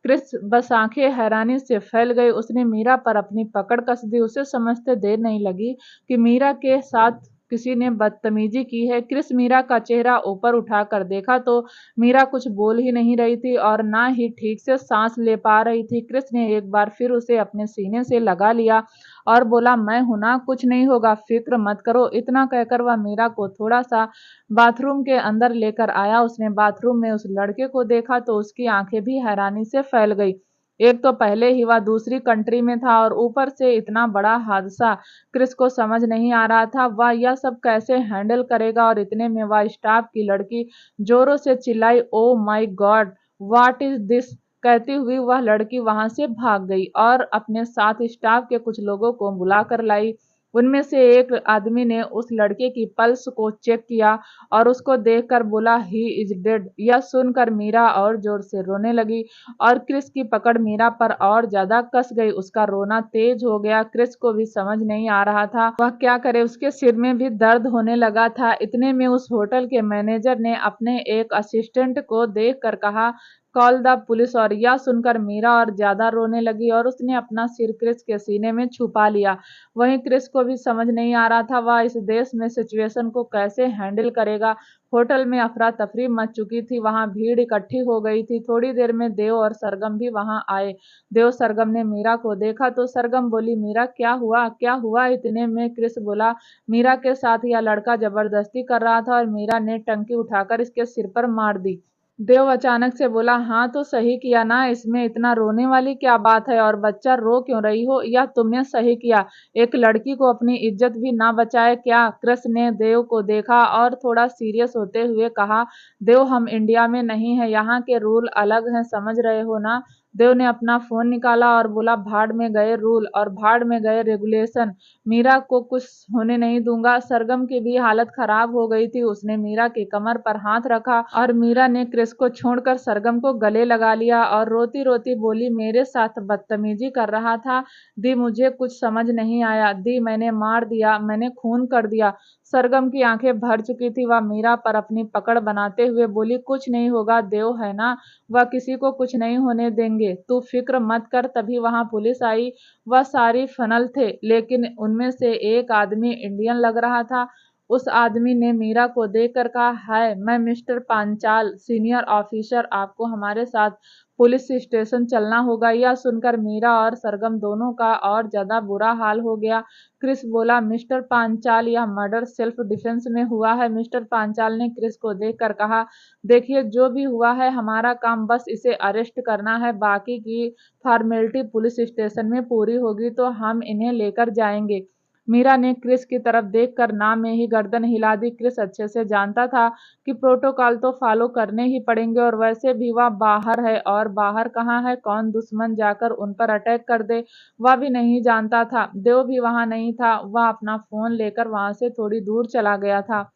क्रिस बस आंखें हैरानी से फैल गई। उसने मीरा पर अपनी पकड़ कस दी। उसे समझते देर नहीं लगी कि मीरा के साथ किसी ने बदतमीजी की है। क्रिस मीरा का चेहरा ऊपर उठाकर देखा तो मीरा कुछ बोल ही नहीं रही थी और ना ही ठीक से सांस ले पा रही थी। क्रिस ने एक बार फिर उसे अपने सीने से लगा लिया और बोला, मैं हूं ना, कुछ नहीं होगा, फिक्र मत करो। इतना कहकर वह मीरा को थोड़ा सा बाथरूम के अंदर लेकर आया। उसने बाथरूम में उस लड़के को देखा तो उसकी आंखें भी हैरानी से फैल गई। एक तो पहले ही वह दूसरी कंट्री में था और ऊपर से इतना बड़ा हादसा। क्रिस को समझ नहीं आ रहा था वह यह सब कैसे हैंडल करेगा और इतने में वह स्टाफ की लड़की जोरों से चिल्लाई, oh my God, what is this? कहती हुई वह लड़की वहां से भाग गई और अपने साथ स्टाफ के कुछ लोगों को बुलाकर लाई। उनमें से एक आदमी ने उस लड़के की पल्स को चेक किया और उसको देखकर बोला, ही इज डेड। यह सुनकर मीरा और जोर से रोने लगी और क्रिस की पकड़ मीरा पर और ज्यादा कस गई। उसका रोना तेज हो गया। क्रिस को भी समझ नहीं आ रहा था वह क्या करे। उसके सिर में भी दर्द होने लगा था। इतने में उस होटल के मैनेजर ने अपने एक असिस्टेंट को देखकर कहा, कॉल द पुलिस। और यह सुनकर मीरा और ज्यादा रोने लगी और उसने अपना सिर क्रिस के सीने में छुपा लिया। वहीं क्रिस को भी समझ नहीं आ रहा था वह इस देश में सिचुएशन को कैसे हैंडल करेगा। होटल में अफरा तफरी मच चुकी थी। वहां भीड़ इकट्ठी हो गई थी। थोड़ी देर में देव और सरगम भी वहां आए। देव सरगम ने मीरा को देखा तो सरगम बोली, मीरा क्या हुआ, क्या हुआ? इतने में क्रिस बोला, मीरा के साथ यह लड़का जबरदस्ती कर रहा था और मीरा ने टंकी उठाकर इसके सिर पर मार दी। देव अचानक से बोला, हाँ तो सही किया ना, इसमें इतना रोने वाली क्या बात है? और बच्चा रो क्यों रही हो? यह तुमने सही किया, एक लड़की को अपनी इज्जत भी ना बचाए क्या? कृष्ण ने देव को देखा और थोड़ा सीरियस होते हुए कहा, देव हम इंडिया में नहीं है, यहाँ के रूल अलग हैं, समझ रहे हो ना? देव ने अपना फोन निकाला और बोला, भाड़ में गए रूल और भाड़ में गए रेगुलेशन, मीरा को कुछ होने नहीं दूंगा। सरगम की भी हालत खराब हो गई थी। उसने मीरा के कमर पर हाथ रखा और मीरा ने क्रिस को छोड़कर सरगम को गले लगा लिया और रोती रोती बोली, मेरे साथ बदतमीजी कर रहा था दी, मुझे कुछ समझ नहीं आया दी, मैंने मार दिया, मैंने खून कर दिया। सरगम की आंखें भर चुकी थी। वह मीरा पर अपनी पकड़ बनाते हुए बोली, कुछ नहीं होगा, देव है ना, वह किसी को कुछ नहीं होने देंगे, तू फिक्र मत कर। तभी वहां पुलिस आई। वह सारी फनल थे, लेकिन उनमें से एक आदमी इंडियन लग रहा था। उस आदमी ने मीरा को देखकर कहा, हाय, मैं मिस्टर पांचाल, सीनियर ऑफिसर, आपको हमारे साथ पुलिस स्टेशन चलना होगा। यह सुनकर मीरा और सरगम दोनों का और ज्यादा बुरा हाल हो गया। क्रिस बोला, मिस्टर पांचाल, यह मर्डर सेल्फ डिफेंस में हुआ है। मिस्टर पांचाल ने क्रिस को देखकर कहा, देखिए, जो भी हुआ है, हमारा काम बस इसे अरेस्ट करना है, बाकी की फॉर्मेलिटी पुलिस स्टेशन में पूरी होगी तो हम इन्हें लेकर जाएंगे। मीरा ने क्रिस की तरफ देखकर ना में ही गर्दन हिला दी। क्रिस अच्छे से जानता था कि प्रोटोकॉल तो फॉलो करने ही पड़ेंगे और वैसे भी वह बाहर है, और बाहर कहाँ है, कौन दुश्मन जाकर उन पर अटैक कर दे, वह भी नहीं जानता था। देव भी वहां नहीं था। वह अपना फोन लेकर वहां से थोड़ी दूर चला गया था।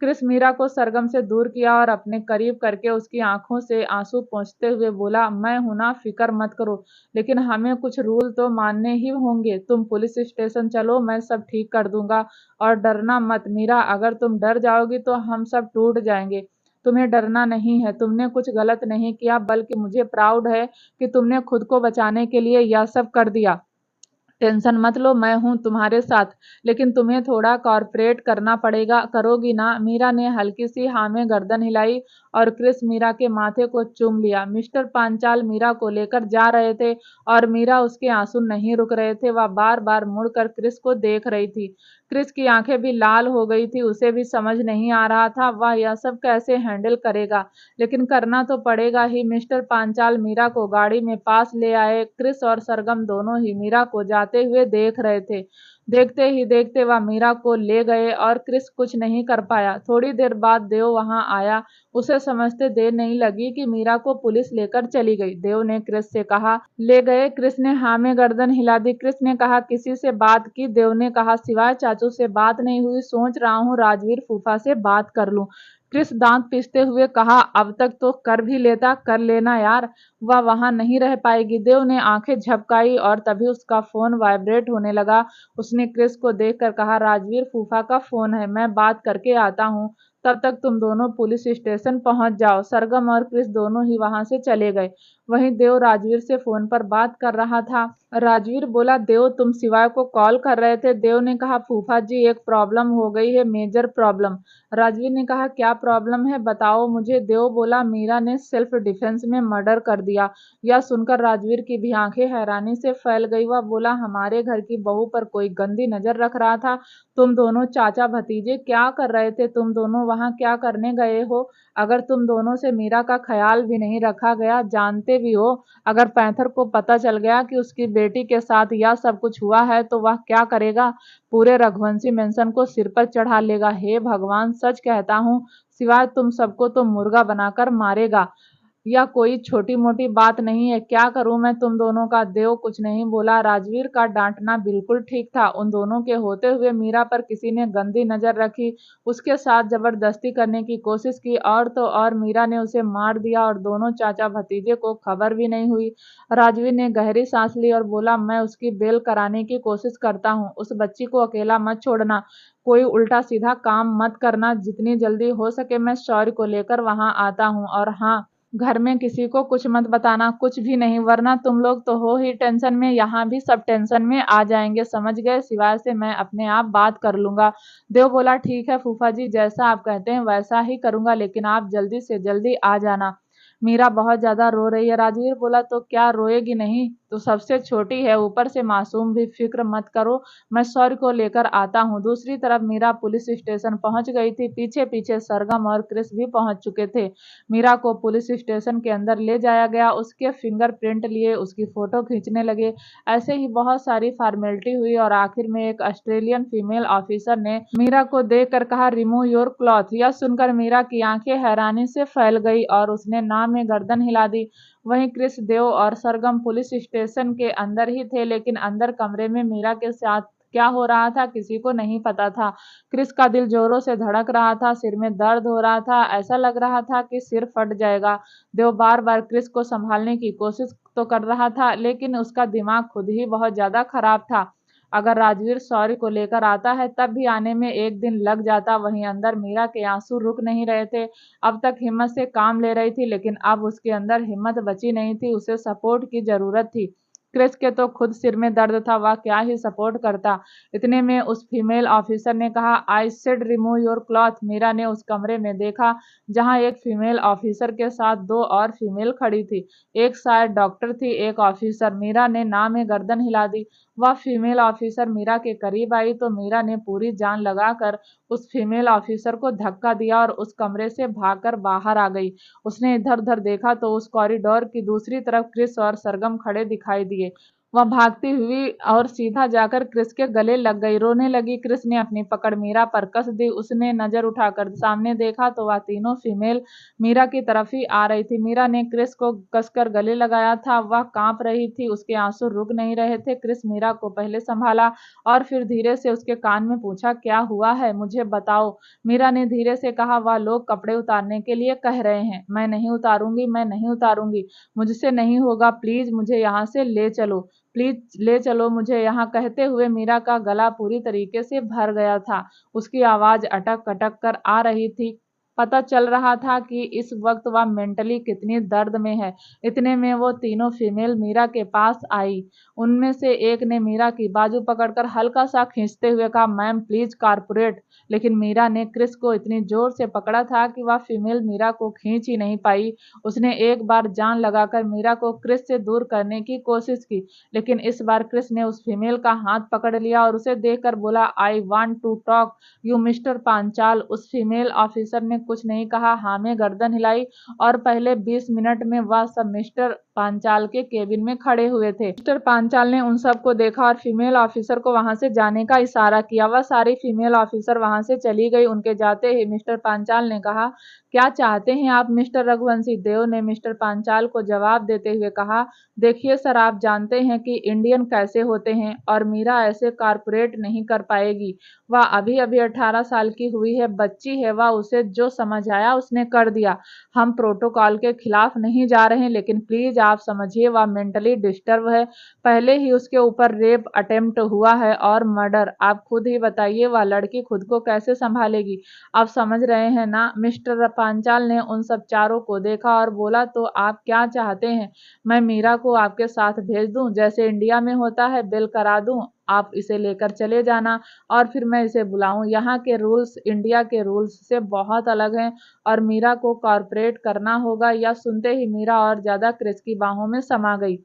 क्रिस मीरा को सरगम से दूर किया और अपने करीब करके उसकी आंखों से आंसू पोंछते हुए बोला, मैं हूं ना, फिक्र मत करो, लेकिन हमें कुछ रूल तो मानने ही होंगे। तुम पुलिस स्टेशन चलो, मैं सब ठीक कर दूंगा, और डरना मत मीरा, अगर तुम डर जाओगी तो हम सब टूट जाएंगे। तुम्हें डरना नहीं है, तुमने कुछ गलत नहीं किया, बल्कि मुझे प्राउड है कि तुमने खुद को बचाने के लिए यह सब कर दिया। टेंशन मत लो, मैं हूं तुम्हारे साथ, लेकिन तुम्हें थोड़ा कॉर्पोरेट करना पड़ेगा, करोगी ना। मीरा ने हल्की सी हाँ में गर्दन हिलाई और क्रिस मीरा के माथे को चूम लिया। मिस्टर पांचाल मीरा को लेकर जा रहे थे और मीरा उसके आंसू नहीं रुक रहे थे। वह बार बार मुड़कर क्रिस को देख रही थी। क्रिस की आंखें भी लाल हो गई थी। उसे भी समझ नहीं आ रहा था वह यह सब कैसे हैंडल करेगा, लेकिन करना तो पड़ेगा ही। मिस्टर पांचाल मीरा को गाड़ी में पास ले आए। क्रिस और सरगम दोनों ही मीरा को जाते हुए देख रहे थे। देखते ही देखते वह मीरा को ले गए और क्रिस कुछ नहीं कर पाया। थोड़ी देर बाद देव वहां आया। उसे समझते देर नहीं लगी कि मीरा को पुलिस लेकर चली गई। देव ने क्रिस से कहा, ले गए। क्रिस ने हाँ में गर्दन हिला दी। क्रिस ने कहा, किसी से बात की? देव ने कहा, सिवाय चाचू से बात नहीं हुई, सोच रहा हूँ राजवीर फूफा से बात कर लूं। क्रिस दांत पीसते हुए कहा, अब तक तो कर भी लेता, कर लेना यार, वह वहां नहीं रह पाएगी। देव ने आंखें झपकाई और तभी उसका फोन वाइब्रेट होने लगा। उसने क्रिस को देखकर कहा, राजवीर फूफा का फोन है, मैं बात करके आता हूँ, तब तक तुम दोनों पुलिस स्टेशन पहुंच जाओ। सरगम और क्रिस दोनों ही वहां से चले गए। वहीं देव राजवीर से फोन पर बात कर रहा था। राजवीर बोला, देव, तुम शिवाय को कॉल कर रहे थे? देव ने कहा, फूफा जी, एक प्रॉब्लम हो गई है, मेजर प्रॉब्लम। राजवीर ने कहा, क्या प्रॉब्लम है, बताओ मुझे। देव बोला, मीरा ने सेल्फ डिफेंस में मर्डर कर दिया। यह सुनकर राजवीर की भी आंखें हैरानी से फैल गई। वह बोला, हमारे घर की बहू पर कोई गंदी नजर रख रहा था। तुम दोनों चाचा भतीजे क्या कर रहे थे? तुम दोनों वहां क्या करने गए हो? अगर तुम दोनों से मीरा का ख्याल भी नहीं रखा गया, जानते भी हो, अगर पैंथर को पता चल गया कि उसकी बेटी के साथ यह सब कुछ हुआ है तो वह क्या करेगा? पूरे रघुवंशी मेंशन को सिर पर चढ़ा लेगा। हे भगवान, सच कहता हूँ, सिवाय तुम सबको तो मुर्गा बनाकर मारेगा। यह कोई छोटी मोटी बात नहीं है, क्या करूं मैं तुम दोनों का? देव कुछ नहीं बोला। राजवीर का डांटना बिल्कुल ठीक था। उन दोनों के होते हुए मीरा पर किसी ने गंदी नजर रखी, उसके साथ जबरदस्ती करने की कोशिश की, और तो और मीरा ने उसे मार दिया और दोनों चाचा भतीजे को खबर भी नहीं हुई। राजवीर ने गहरी सांस ली और बोला, मैं उसकी बेल कराने की कोशिश करता हूँ, उस बच्ची को अकेला मत छोड़ना, कोई उल्टा सीधा काम मत करना। जितनी जल्दी हो सके मैं शौर्य को लेकर वहां आता हूँ, और हाँ, घर में किसी को कुछ मत बताना, कुछ भी नहीं, वरना तुम लोग तो हो ही टेंशन में, यहाँ भी सब टेंशन में आ जाएंगे, समझ गए? सिवाय से मैं अपने आप बात कर लूंगा। देव बोला, ठीक है फूफा जी, जैसा आप कहते हैं वैसा ही करूंगा, लेकिन आप जल्दी से जल्दी आ जाना। मीरा बहुत ज्यादा रो रही है। राजवीर बोला, तो क्या रोएगी नहीं? तो सबसे छोटी है, ऊपर से मासूम भी, फिक्र मत करो, मैं शौर्य को लेकर आता हूँ। दूसरी तरफ मीरा पुलिस स्टेशन पहुंच गई थी। पीछे पीछे सरगम और क्रिस भी पहुंच चुके थे। मीरा को पुलिस स्टेशन के अंदर ले जाया गया। उसके फिंगरप्रिंट लिए, उसकी फोटो खींचने लगे। ऐसे ही बहुत सारी फॉर्मेलिटी हुई और आखिर में एक ऑस्ट्रेलियन फीमेल ऑफिसर ने मीरा को देखकर कहा, रिमूव योर क्लॉथ। यह सुनकर मीरा की आंखें हैरानी से फैल गई और उसने ना में गर्दन हिला दी। वहीं क्रिस, देव और सरगम पुलिस स्टेशन के अंदर ही थे, लेकिन अंदर कमरे में मीरा के साथ क्या हो रहा था किसी को नहीं पता था। क्रिस का दिल जोरों से धड़क रहा था, सिर में दर्द हो रहा था, ऐसा लग रहा था कि सिर फट जाएगा। देव बार बार क्रिस को संभालने की कोशिश तो कर रहा था, लेकिन उसका दिमाग खुद ही बहुत ज्यादा खराब था। अगर राजवीर शौर्य को लेकर आता है तब भी आने में एक दिन लग जाता। वहीं अंदर मीरा के आंसू रुक नहीं रहे थे। अब तक हिम्मत से काम ले रही थी, लेकिन अब उसके अंदर हिम्मत बची नहीं थी। उसे सपोर्ट की जरूरत थी। क्रिस के तो खुद सिर में दर्द था, वह क्या ही सपोर्ट करता। इतने में उस फीमेल ऑफिसर ने कहा, I said remove your cloth. Meera ने उस कमरे में देखा जहां एक फीमेल ऑफिसर के साथ दो और फीमेल खड़ी थी। एक शायद डॉक्टर थी, एक ऑफिसर। मीरा ने ना में गर्दन हिला दी। वह फीमेल ऑफिसर मीरा के करीब आई तो मीरा ने पूरी जान लगाकर उस फीमेल ऑफिसर को धक्का दिया और उस कमरे से भागकर बाहर आ गई। उसने इधर उधर देखा तो उस कॉरिडोर की दूसरी तरफ क्रिस और सरगम खड़े दिखाई दिए। वह भागती हुई और सीधा जाकर क्रिस के गले लग गई, रोने लगी। क्रिस ने अपनी पकड़ मीरा पर कस दी। उसने नजर उठाकर सामने देखा तो वह तीनों फीमेल मीरा की तरफ ही आ रही थी। मीरा ने क्रिस को कसकर गले लगाया था, वह कांप रही थी, उसके आंसू रुक नहीं रहे थे। क्रिस मीरा को पहले संभाला और फिर धीरे से उसके कान में पूछा, क्या हुआ है, मुझे बताओ। मीरा ने धीरे से कहा, वह लोग कपड़े उतारने के लिए कह रहे हैं। मैं नहीं उतारूंगी, मैं नहीं उतारूंगी, मुझसे नहीं होगा, प्लीज मुझे यहाँ से ले चलो, प्लीज ले चलो मुझे यहाँ। कहते हुए मीरा का गला पूरी तरीके से भर गया था। उसकी आवाज अटक अटक कर आ रही थी। पता चल रहा था कि इस वक्त वह मेंटली कितनी दर्द में है। इतने में वो तीनों फीमेल मीरा के पास आई। उनमें से एक ने मीरा की बाजू पकड़कर हल्का सा खींचते हुए कहा, मैम प्लीज कारपोरेट। लेकिन मीरा ने क्रिस को इतनी जोर से पकड़ा था कि वह फीमेल मीरा को खींच ही नहीं पाई। उसने एक बार जान लगाकर मीरा को क्रिस से दूर करने की कोशिश की, लेकिन इस बार क्रिस ने उस फीमेल का हाथ पकड़ लिया और उसे देखकर बोला, I want to talk you mister Panchal. उस फीमेल ऑफिसर ने कुछ नहीं कहा, हाँ में गर्दन हिलाई और पहले 20 मिनट में वह सब मिस्टर पांचाल के केबिन में खड़े हुए थे। मिस्टर पांचाल ने उन सबको देखा और फीमेल ऑफिसर को वहां से जाने का इशारा किया। वह सारी फीमेल ऑफिसर वहां से चली गई। उनके जाते ही मिस्टर पांचाल ने कहा, क्या चाहते हैं आप मिस्टर रघुवंशी। देव ने मिस्टर पांचाल को जवाब देते हुए कहा, देखिए सर, आप जानते हैं कि इंडियन कैसे होते हैं और मीरा ऐसे कारपोरेट नहीं कर पाएगी। वह अभी अभी 18 साल की हुई है, बच्ची है, वह उसे जो समझ आया उसने कर दिया। हम प्रोटोकॉल के खिलाफ नहीं जा रहे हैं, लेकिन प्लीज आप समझिए वह मेंटली डिस्टर्ब है। पहले ही उसके ऊपर रेप अटेम्प्ट हुआ है और मर्डर। आप खुद ही बताइए वह लड़की खुद को कैसे संभालेगी। आप समझ रहे हैं ना। मिस्टर पांचाल ने उन सब चारों को देखा और बोला, तो आप क्या चाहते हैं, मैं मीरा को आपके साथ भेज दूं, जैसे इंडिया में होता है, बेल करा दूं, आप इसे लेकर चले जाना और फिर मैं इसे बुलाऊं। यहाँ के रूल्स इंडिया के रूल्स से बहुत अलग हैं और मीरा को कॉर्पोरेट करना होगा। या सुनते ही मीरा और ज्यादा क्रिस की बाहों में समा गई।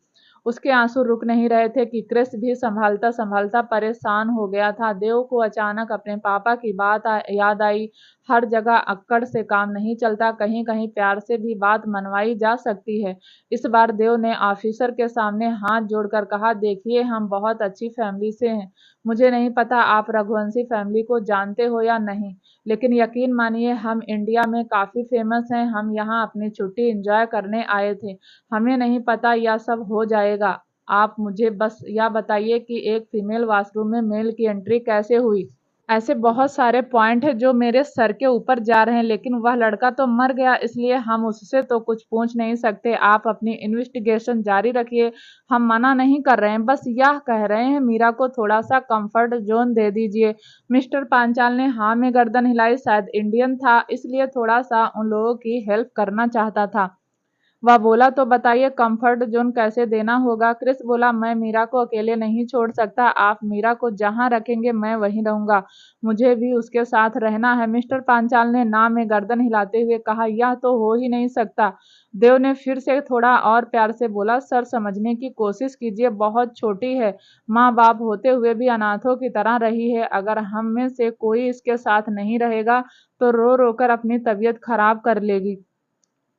उसके आंसू रुक नहीं रहे थे कि क्रिस भी संभालता संभालता परेशान हो गया था। देव को अचानक अपने पापा की बात याद आई। हर जगह अक्कड़ से काम नहीं चलता, कहीं कहीं प्यार से भी बात मनवाई जा सकती है। इस बार देव ने ऑफिसर के सामने हाथ जोड़कर कहा, देखिए हम बहुत अच्छी फैमिली से हैं। मुझे नहीं पता आप रघुवंशी फैमिली को जानते हो या नहीं, लेकिन यकीन मानिए हम इंडिया में काफी फेमस हैं। हम यहाँ अपनी छुट्टी एंजॉय करने आए थे। हमें नहीं पता यह सब हो जाएगा। आप मुझे बस यह बताइए कि एक फीमेल वॉशरूम में मेल की एंट्री कैसे हुई। ऐसे बहुत सारे पॉइंट हैं जो मेरे सर के ऊपर जा रहे हैं, लेकिन वह लड़का तो मर गया, इसलिए हम उससे तो कुछ पूछ नहीं सकते। आप अपनी इन्वेस्टिगेशन जारी रखिए, हम मना नहीं कर रहे हैं, बस यह कह रहे हैं मीरा को थोड़ा सा कंफर्ट जोन दे दीजिए। मिस्टर पांचाल ने हाँ में गर्दन हिलाई। शायद इंडियन था इसलिए थोड़ा सा उन लोगों की हेल्प करना चाहता था। वह बोला, तो बताइए कंफर्ट जोन कैसे देना होगा। क्रिस बोला, मैं मीरा को अकेले नहीं छोड़ सकता, आप मीरा को जहां रखेंगे मैं वहीं रहूंगा, मुझे भी उसके साथ रहना है। मिस्टर पांचाल ने ना में गर्दन हिलाते हुए कहा, यह तो हो ही नहीं सकता। देव ने फिर से थोड़ा और प्यार से बोला, सर समझने की कोशिश कीजिए, बहुत छोटी है, माँ बाप होते हुए भी अनाथों की तरह रही है। अगर हम में से कोई इसके साथ नहीं रहेगा तो रो रो कर अपनी तबीयत खराब कर लेगी।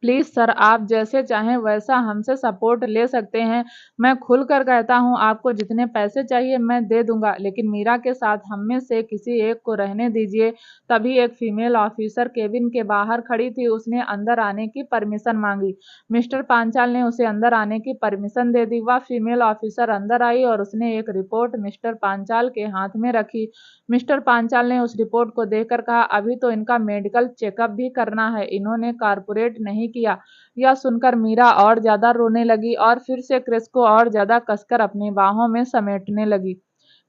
प्लीज सर, आप जैसे चाहें वैसा हमसे सपोर्ट ले सकते हैं। मैं खुलकर कहता हूँ, आपको जितने पैसे चाहिए मैं दे दूंगा, लेकिन मीरा के साथ हम में से किसी एक को रहने दीजिए। तभी एक फीमेल ऑफिसर केबिन के बाहर खड़ी थी, उसने अंदर आने की परमिशन मांगी। मिस्टर पांचाल ने उसे अंदर आने की परमिशन दे दी। वह फीमेल ऑफिसर अंदर आई और उसने एक रिपोर्ट मिस्टर पांचाल के हाथ में रखी। मिस्टर पांचाल ने उस रिपोर्ट को देखकर कहा, अभी तो इनका मेडिकल चेकअप भी करना है, इन्होंने कारपोरेट नहीं किया। यह सुनकर मीरा और ज्यादा रोने लगी और फिर से क्रिस को और ज्यादा कसकर अपनी बाहों में समेटने लगी।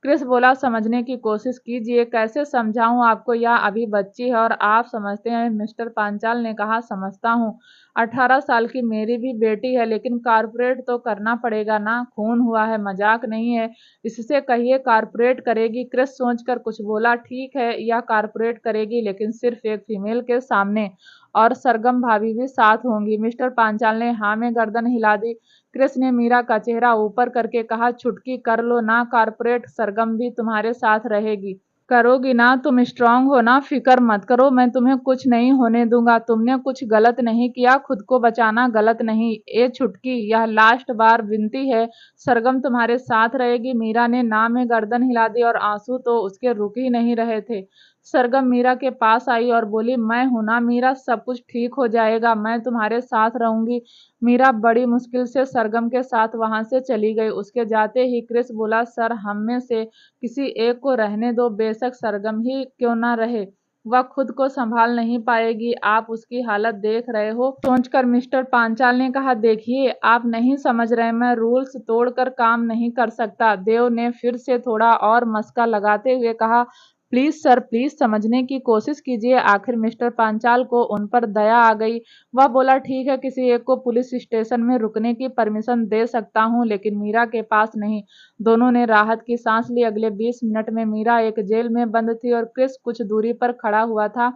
क्रिस बोला, समझने की कोशिश कीजिए, कैसे समझाऊं आपको, यह अभी बच्ची है और आप समझते हैं। मिस्टर पांचाल ने कहा, समझता हूँ, 18 साल की मेरी भी बेटी है, लेकिन कारपोरेट तो करना पड़ेगा ना, खून हुआ है, मजाक नहीं है। इससे कहिए कारपोरेट करेगी। क्रिस सोचकर कुछ बोला, ठीक है, यह कारपोरेट करेगी, लेकिन सिर्फ एक फीमेल के सामने, और सरगम भाभी भी साथ होंगी। मिस्टर पांचाल ने हाँ में गर्दन हिला दी। क्रिस ने मीरा का चेहरा ऊपर करके कहा, छुटकी कर लो ना कारपोरेट, सरगम भी तुम्हारे साथ रहेगी। करोगी ना, तुम स्ट्रांग हो ना, फिक्र मत करो, मैं तुम्हें कुछ नहीं होने दूंगा। तुमने कुछ गलत नहीं किया, खुद को बचाना गलत नहीं। ए छुटकी, यह लास्ट बार विनती है, सरगम तुम्हारे साथ रहेगी। मीरा ने ना में गर्दन हिला दी और आंसू तो उसके रुक ही नहीं रहे थे। सरगम मीरा के पास आई और बोली, मैं हूं ना मीरा, सब कुछ ठीक हो जाएगा, मैं तुम्हारे साथ रहूंगी। मीरा बड़ी मुश्किल से सरगम के साथ वहां से चली गई। उसके जाते ही क्रिस बोला, सर, हम में से किसी एक को रहने दो, बेशक सरगम ही क्यों ना रहे, वह खुद को संभाल नहीं पाएगी, आप उसकी हालत देख रहे हो। सोचकर मिस्टर पांचाल ने कहा, देखिए, आप नहीं समझ रहे, मैं रूल्स तोड़कर काम नहीं कर सकता। देव ने फिर से थोड़ा और मस्का लगाते हुए कहा, प्लीज सर, प्लीज समझने की कोशिश कीजिए। आखिर मिस्टर पांचाल को उन पर दया आ गई। वह बोला, ठीक है, किसी एक को पुलिस स्टेशन में रुकने की परमिशन दे सकता हूँ, लेकिन मीरा के पास नहीं। दोनों ने राहत की सांस ली। अगले 20 मिनट में मीरा एक जेल में बंद थी और क्रिस कुछ दूरी पर खड़ा हुआ था,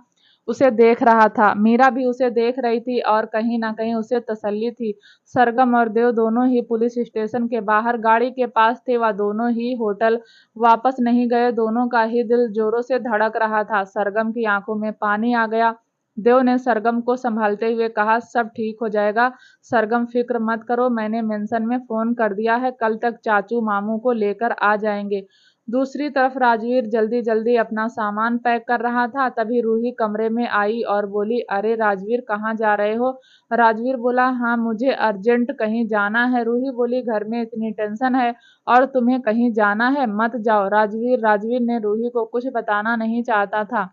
उसे देख रहा था। मीरा भी उसे देख रही थी और कहीं ना कहीं उसे तसल्ली थी। सरगम और देव दोनों ही पुलिस स्टेशन के बाहर गाड़ी के पास थे। वह दोनों ही होटल वापस नहीं गए। दोनों का ही दिल जोरों से धड़क रहा था। सरगम की आंखों में पानी आ गया। देव ने सरगम को संभालते हुए कहा, सब ठीक हो जाएगा सरगम, फिक्र मत करो, मैंने मेंशन में फोन कर दिया है, कल तक चाचू मामू को लेकर आ जाएंगे। दूसरी तरफ राजवीर जल्दी जल्दी अपना सामान पैक कर रहा था। तभी रूही कमरे में आई और बोली, अरे राजवीर, कहाँ जा रहे हो। राजवीर बोला, हाँ, मुझे अर्जेंट कहीं जाना है। रूही बोली, घर में इतनी टेंशन है और तुम्हें कहीं जाना है, मत जाओ। राजवीर ने रूही को कुछ बताना नहीं चाहता था,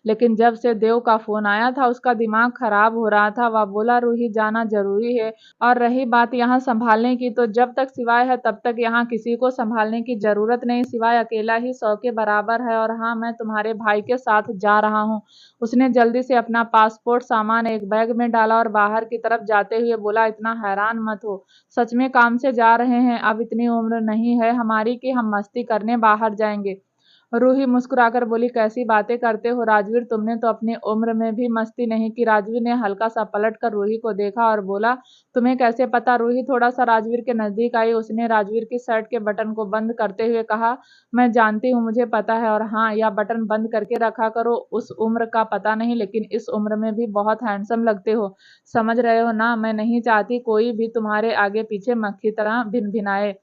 लेकिन जब से देव का फोन आया था उसका दिमाग खराब हो रहा था। वह बोला, रूही, जाना जरूरी है, और रही बात यहाँ संभालने की, तो जब तक शिवाय है तब तक यहाँ किसी को संभालने की जरूरत नहीं। शिवाय अकेला ही 100 के बराबर है, और हाँ, मैं तुम्हारे भाई के साथ जा रहा हूँ। उसने जल्दी से अपना पासपोर्ट सामान एक बैग में डाला और बाहर की तरफ जाते हुए बोला, इतना हैरान मत हो, सच में काम से जा रहे हैं, अब इतनी उम्र नहीं है हमारी कि हम मस्ती करने बाहर जाएंगे। रूही मुस्कुराकर बोली, कैसी बातें करते हो राजवीर, तुमने तो अपनी उम्र में भी मस्ती नहीं की। राजवीर ने हल्का सा पलट कर रूही को देखा और बोला, तुम्हें कैसे पता। रूही थोड़ा सा राजवीर के नजदीक आई। उसने राजवीर की शर्ट के बटन को बंद करते हुए कहा, मैं जानती हूँ, मुझे पता है, और हाँ, यह बटन बंद करके रखा करो, उस उम्र का पता नहीं, लेकिन इस उम्र में भी बहुत हैंडसम लगते हो, समझ रहे हो ना। मैं नहीं चाहती कोई भी तुम्हारे आगे पीछे मक्खी तरह भिन भिनाए।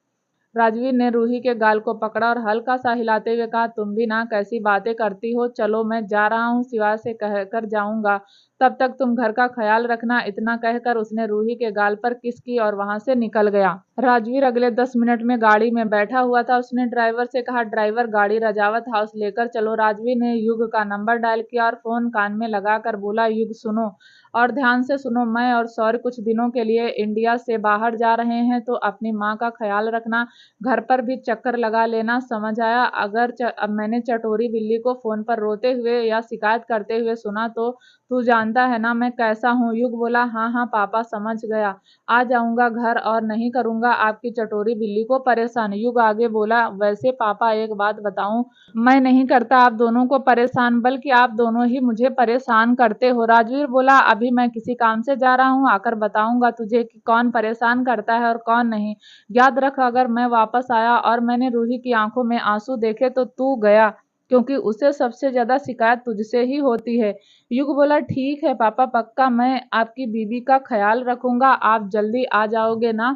राजवीर ने रूही के गाल को पकड़ा और हल्का सा हिलाते हुए कहा, तुम भी ना कैसी बातें करती हो, चलो मैं जा रहा हूँ, शिवा से कहकर जाऊंगा, तब तक तुम घर का ख्याल रखना। इतना कहकर उसने रूही के गाल पर किस की और वहां से निकल गया। राजवीर अगले 10 मिनट में गाड़ी में बैठा हुआ था। उसने ड्राइवर से कहा, ड्राइवर, गाड़ी रजावत हाउस लेकर चलो। राजवीर ने युग का नंबर डायल किया और फोन कान में लगाकर बोला, युग सुनो और ध्यान से सुनो, मैं और सौर कुछ दिनों के लिए इंडिया से बाहर जा रहे हैं, तो अपनी माँ का ख्याल रखना, घर पर भी चक्कर लगा लेना, समझ आया। अगर अब मैंने चटोरी बिल्ली को फोन पर रोते हुए या शिकायत करते हुए सुना तो तू जानता है ना मैं कैसा हूँ। युग बोला, हाँ हाँ पापा, समझ गया, आ जाऊंगा घर और नहीं करूंगा आपकी चटोरी बिल्ली को परेशान। युग आगे बोला, वैसे पापा एक बात बताऊं, मैं नहीं करता आप दोनों को परेशान, बल्कि आप दोनों ही मुझे परेशान करते हो। राजवीर बोला, अभी मैं किसी काम से जा रहा हूँ, आकर बताऊंगा तुझे कि कौन परेशान करता है और कौन नहीं। याद रख, अगर मैं वापस आया और मैंने रूही की आंखों में आंसू देखे तो तू गया। क्योंकि उसे सबसे ज्यादा शिकायत तुझसे ही होती है। युग बोला, ठीक है पापा, पक्का मैं आपकी बीबी का ख्याल रखूंगा, आप जल्दी आ जाओगे ना।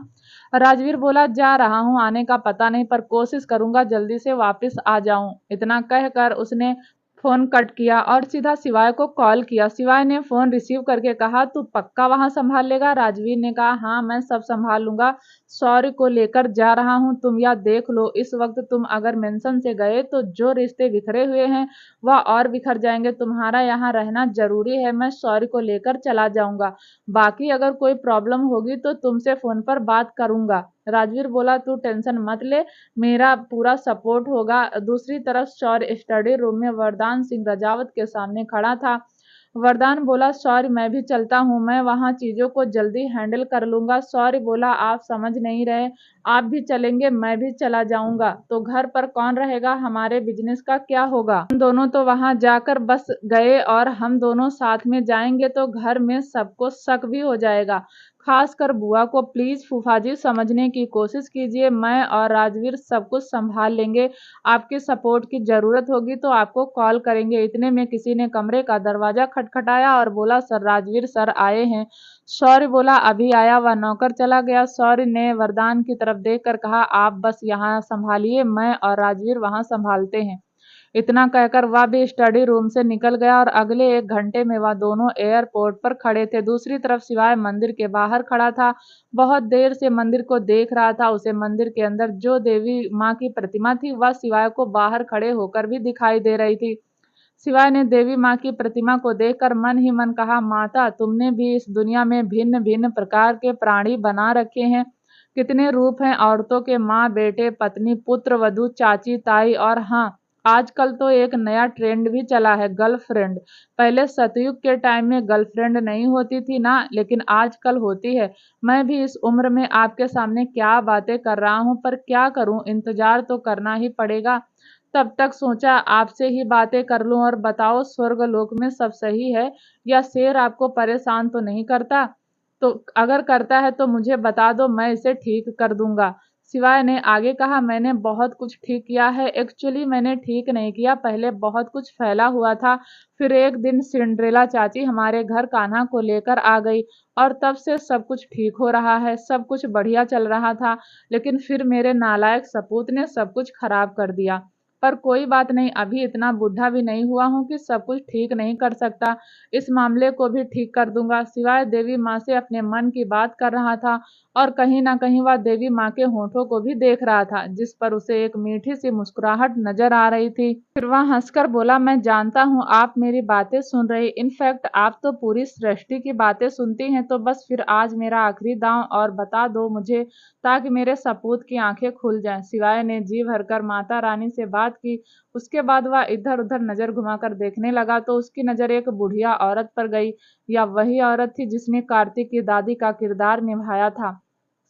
राजवीर बोला, जा रहा हूँ, आने का पता नहीं, पर कोशिश करूंगा जल्दी से वापस आ जाऊं। इतना कहकर उसने फोन कट किया और सीधा शिवाय को कॉल किया। शिवाय ने फोन रिसीव करके कहा, तू पक्का वहां संभाल लेगा? राजवीर ने कहा, हाँ मैं सब संभाल लूंगा, सौर्य को लेकर जा रहा हूँ, तुम यह देख लो, इस वक्त तुम अगर मेंशन से गए तो जो रिश्ते बिखरे हुए हैं वह और बिखर जाएंगे, तुम्हारा यहाँ रहना जरूरी है, मैं सौर्य को लेकर चला जाऊंगा, बाकी अगर कोई प्रॉब्लम होगी तो तुमसे फोन पर बात करूंगा। राजवीर बोला, तू टेंशन मत ले, मेरा पूरा सपोर्ट होगा। दूसरी तरफ शौर्य स्टडी रूम में वरदान सिंह रजावत के सामने खड़ा था। वरदान बोला, शौर्य मैं भी चलता हूँ, मैं वहाँ चीजों को जल्दी हैंडल कर लूंगा। शौर्य बोला, आप समझ नहीं रहे, आप भी चलेंगे मैं भी चला जाऊंगा तो घर पर कौन रहेगा, हमारे बिजनेस का क्या होगा? हम दोनों तो वहां जाकर बस गए और हम दोनों साथ में जाएंगे तो घर में सबको शक भी हो जाएगा, खासकर बुआ को। प्लीज फूफाजी समझने की कोशिश कीजिए, मैं और राजवीर सब कुछ संभाल लेंगे, आपके सपोर्ट की जरूरत होगी तो आपको कॉल करेंगे। इतने में किसी ने कमरे का दरवाजा खटखटाया और बोला, सर राजवीर सर आए हैं। शौर्य बोला, अभी आया, वह नौकर चला गया। शौर्य ने वरदान की तरफ देखकर कहा, आप बस यहाँ संभालिए, मैं और राजवीर वहाँ संभालते हैं। इतना कहकर वह भी स्टडी रूम से निकल गया और अगले 1 घंटे में वह दोनों एयरपोर्ट पर खड़े थे। दूसरी तरफ शिवाय मंदिर के बाहर खड़ा था, बहुत देर से मंदिर को देख रहा था। उसे मंदिर के अंदर जो देवी माँ की प्रतिमा थी वह शिवाय को बाहर खड़े होकर भी दिखाई दे रही थी। शिवाय ने देवी माँ की प्रतिमा को देखकर मन ही मन कहा, माता तुमने भी इस दुनिया में भिन्न भिन्न प्रकार के प्राणी बना रखे हैं, कितने रूप हैं औरतों के, माँ बेटे पत्नी पुत्र वधू चाची ताई, और हाँ आजकल तो एक नया ट्रेंड भी चला है, गर्लफ्रेंड। पहले सतयुग के टाइम में गर्लफ्रेंड नहीं होती थी ना, लेकिन आजकल होती है। मैं भी इस उम्र में आपके सामने क्या बातें कर रहा हूँ, पर क्या करूँ, इंतजार तो करना ही पड़ेगा। तब तक सोचा आपसे ही बातें कर लूं। और बताओ, स्वर्ग लोक में सब सही है या शेर आपको परेशान तो नहीं करता? तो अगर करता है तो मुझे बता दो, मैं इसे ठीक कर दूंगा। शिवाय ने आगे कहा, मैंने बहुत कुछ ठीक किया है। एक्चुअली मैंने ठीक नहीं किया, पहले बहुत कुछ फैला हुआ था, फिर एक दिन सिंड्रेला चाची हमारे घर कान्हा को लेकर आ गई और तब से सब कुछ ठीक हो रहा है, सब कुछ बढ़िया चल रहा था, लेकिन फिर मेरे नालायक सपूत ने सब कुछ खराब कर दिया। पर कोई बात नहीं, अभी इतना बूढ़ा भी नहीं हुआ हूँ कि सब कुछ ठीक नहीं कर सकता, इस मामले को भी ठीक कर दूंगा। शिवाय देवी माँ से अपने मन की बात कर रहा था और कहीं ना कहीं वह देवी माँ के होठों को भी देख रहा था, जिस पर उसे एक मीठी सी मुस्कुराहट नजर आ रही थी। फिर वह हंसकर बोला, मैं जानता हूँ आप मेरी बातें सुन रही, इनफैक्ट आप तो पूरी सृष्टि की बातें सुनती हैं, तो बस फिर आज मेरा आखिरी दांव और बता दो मुझे, ताकि मेरे सपूत की आंखें खुल जाएं। शिवाय ने जी भरकर माता रानी से बात की। उसके बाद वह इधर उधर नजर घुमाकर देखने लगा तो उसकी नजर एक बुढ़िया औरत पर गई। यह वही औरत थी जिसने कार्तिक की दादी का किरदार निभाया था।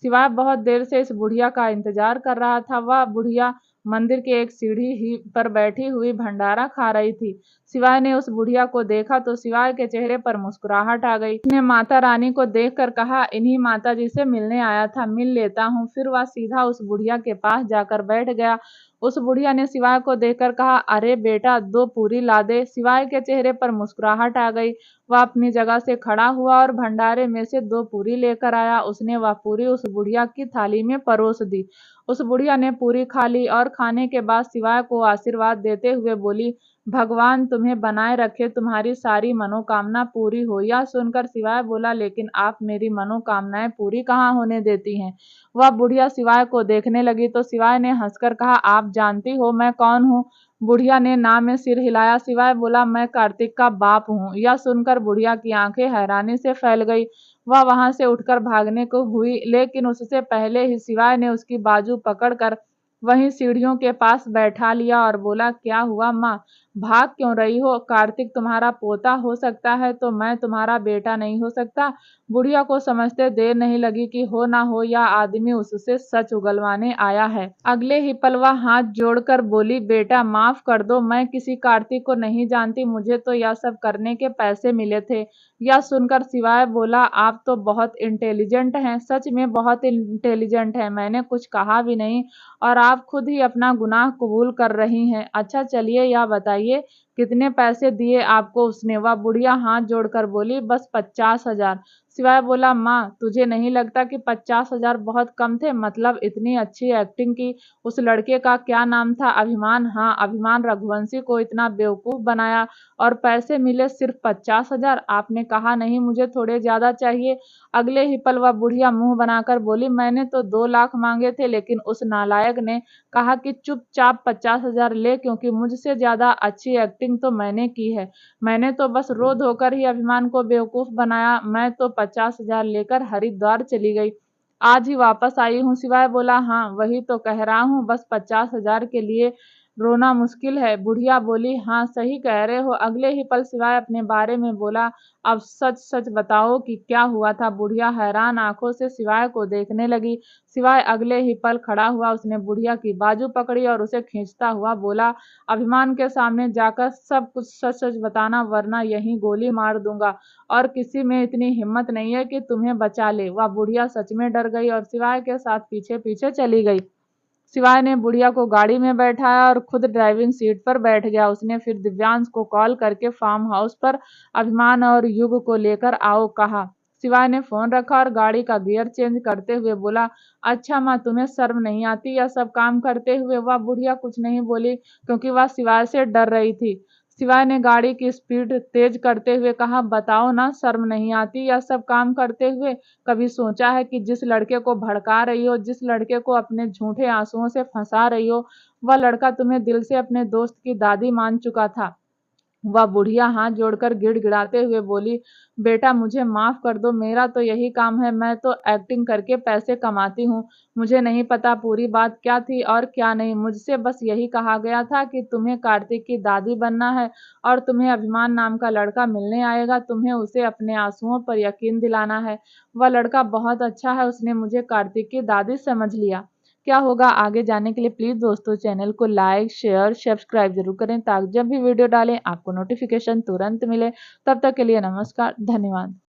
शिवाय बहुत देर से इस बुढ़िया का इंतजार कर रहा था। वह बुढ़िया मंदिर के एक सीढ़ी ही पर बैठी हुई भंडारा खा रही थी। शिवाय ने उस बुढ़िया को देखा तो शिवाय के चेहरे पर मुस्कुराहट आ गई। उसने माता रानी को देखकर कहा, इन्हीं माता जी से मिलने आया था, मिल लेता हूँ। फिर वह सीधा उस बुढ़िया के पास जाकर बैठ गया। उस बुढ़िया ने शिवाय को देखकर कहा, अरे बेटा 2 पूरी ला दे। शिवाय के चेहरे पर मुस्कुराहट आ गई। वह अपनी जगह से खड़ा हुआ और भंडारे में से 2 पूरी लेकर आया। उसने वह पूरी उस बुढ़िया की थाली में परोस दी। उस बुढ़िया ने पूरी खा ली और खाने के बाद शिवाय को आशीर्वाद देते हुए बोली, भगवान तुम्हें बनाए रखे, तुम्हारी सारी मनोकामना पूरी हो। यह सुनकर शिवाय बोला, लेकिन आप मेरी मनोकामनाएं पूरी कहाँ होने देती हैं? वह बुढ़िया शिवाय को देखने लगी तो शिवाय ने हंसकर कहा, आप जानती हो मैं कौन हूँ? बुढ़िया ने ना में सिर हिलाया। शिवाय बोला, मैं कार्तिक का बाप हूँ। यह सुनकर बुढ़िया की आंखें हैरानी से फैल गई। वह वहां से उठकर भागने को हुई, लेकिन उससे पहले ही शिवाय ने उसकी बाजू पकड़कर वहीं सीढ़ियों के पास बैठा लिया और बोला, क्या हुआ माँ? भाग क्यों रही हो? कार्तिक तुम्हारा पोता हो सकता है तो मैं तुम्हारा बेटा नहीं हो सकता? बुढ़िया को समझते देर नहीं लगी कि हो ना हो यह आदमी उससे सच उगलवाने आया है। अगले ही पल वह हाथ जोड़कर बोली, बेटा माफ कर दो, मैं किसी कार्तिक को नहीं जानती, मुझे तो यह सब करने के पैसे मिले थे। यह सुनकर शिवाय बोला, आप तो बहुत इंटेलिजेंट हैं, सच में बहुत इंटेलिजेंट हैं, मैंने कुछ कहा भी नहीं और आप खुद ही अपना गुनाह कबूल कर रही हैं। अच्छा चलिए यह बताइए कितने पैसे दिए आपको उसने? वह बुढ़िया हाथ जोड़कर बोली, बस 50,000। शिवाय बोला, माँ तुझे नहीं लगता कि 50,000 बहुत कम थे? मतलब इतनी अच्छी एक्टिंग की। उस लड़के का क्या नाम था? अभिमान। हाँ, अभिमान रघुवंशी को इतना बेवकूफ बनाया और पैसे मिले सिर्फ 50,000। आपने कहा नहीं मुझे थोड़े ज्यादा चाहिए? अगले ही पल वह बुढ़िया मुंह बनाकर बोली, मैंने तो 2 लाख मांगे थे, लेकिन उस नालायक ने कहा कि चुपचाप 50,000 ले, क्योंकि मुझसे ज्यादा अच्छी एक्टिंग तो मैंने की है। मैंने तो बस रो धोकर ही अभिमान को बेवकूफ बनाया। मैं तो 50,000 लेकर हरिद्वार चली गई, आज ही वापस आई हूँ। शिवाय बोला, हाँ वही तो कह रहा हूँ, बस 50,000 के लिए रोना मुश्किल है। बुढ़िया बोली, हाँ सही कह रहे हो। अगले ही पल शिवाय अपने बारे में बोला, अब सच सच बताओ कि क्या हुआ था? बुढ़िया हैरान आंखों से शिवाय को देखने लगी। शिवाय अगले ही पल खड़ा हुआ, उसने बुढ़िया की बाजू पकड़ी और उसे खींचता हुआ बोला, अभिमान के सामने जाकर सब कुछ सच सच बताना, वरना यहीं गोली मार दूंगा और किसी में इतनी हिम्मत नहीं है कि तुम्हें बचा ले। वह बुढ़िया सच में डर गई और शिवाय के साथ पीछे पीछे चली गई। शिवाय ने बुढ़िया को गाड़ी में बैठाया और खुद ड्राइविंग सीट पर बैठ गया। उसने फिर दिव्यांश को कॉल करके फार्म हाउस पर अभिमान और युग को लेकर आओ कहा। शिवाय ने फोन रखा और गाड़ी का गियर चेंज करते हुए बोला, अच्छा माँ तुम्हें शर्म नहीं आती यह सब काम करते हुए? वह बुढ़िया कुछ नहीं बोली क्योंकि वह शिवाय से डर रही थी। शिवाय ने गाड़ी की स्पीड तेज करते हुए कहा, बताओ ना, शर्म नहीं आती यह सब काम करते हुए? कभी सोचा है कि जिस लड़के को भड़का रही हो, जिस लड़के को अपने झूठे आंसुओं से फंसा रही हो, वह लड़का तुम्हें दिल से अपने दोस्त की दादी मान चुका था? वह बुढ़िया हाथ जोड़कर गिड़गिड़ाते हुए बोली, बेटा मुझे माफ कर दो, मेरा तो यही काम है, मैं तो एक्टिंग करके पैसे कमाती हूँ। मुझे नहीं पता पूरी बात क्या थी और क्या नहीं, मुझसे बस यही कहा गया था कि तुम्हें कार्तिक की दादी बनना है और तुम्हें अभिमान नाम का लड़का मिलने आएगा, तुम्हें उसे अपने आंसुओं पर यकीन दिलाना है। वह लड़का बहुत अच्छा है, उसने मुझे कार्तिक की दादी समझ लिया। क्या होगा आगे जानने के लिए प्लीज दोस्तों चैनल को लाइक शेयर सब्सक्राइब जरूर करें, ताकि जब भी वीडियो डालें आपको नोटिफिकेशन तुरंत मिले। तब तक के लिए नमस्कार, धन्यवाद।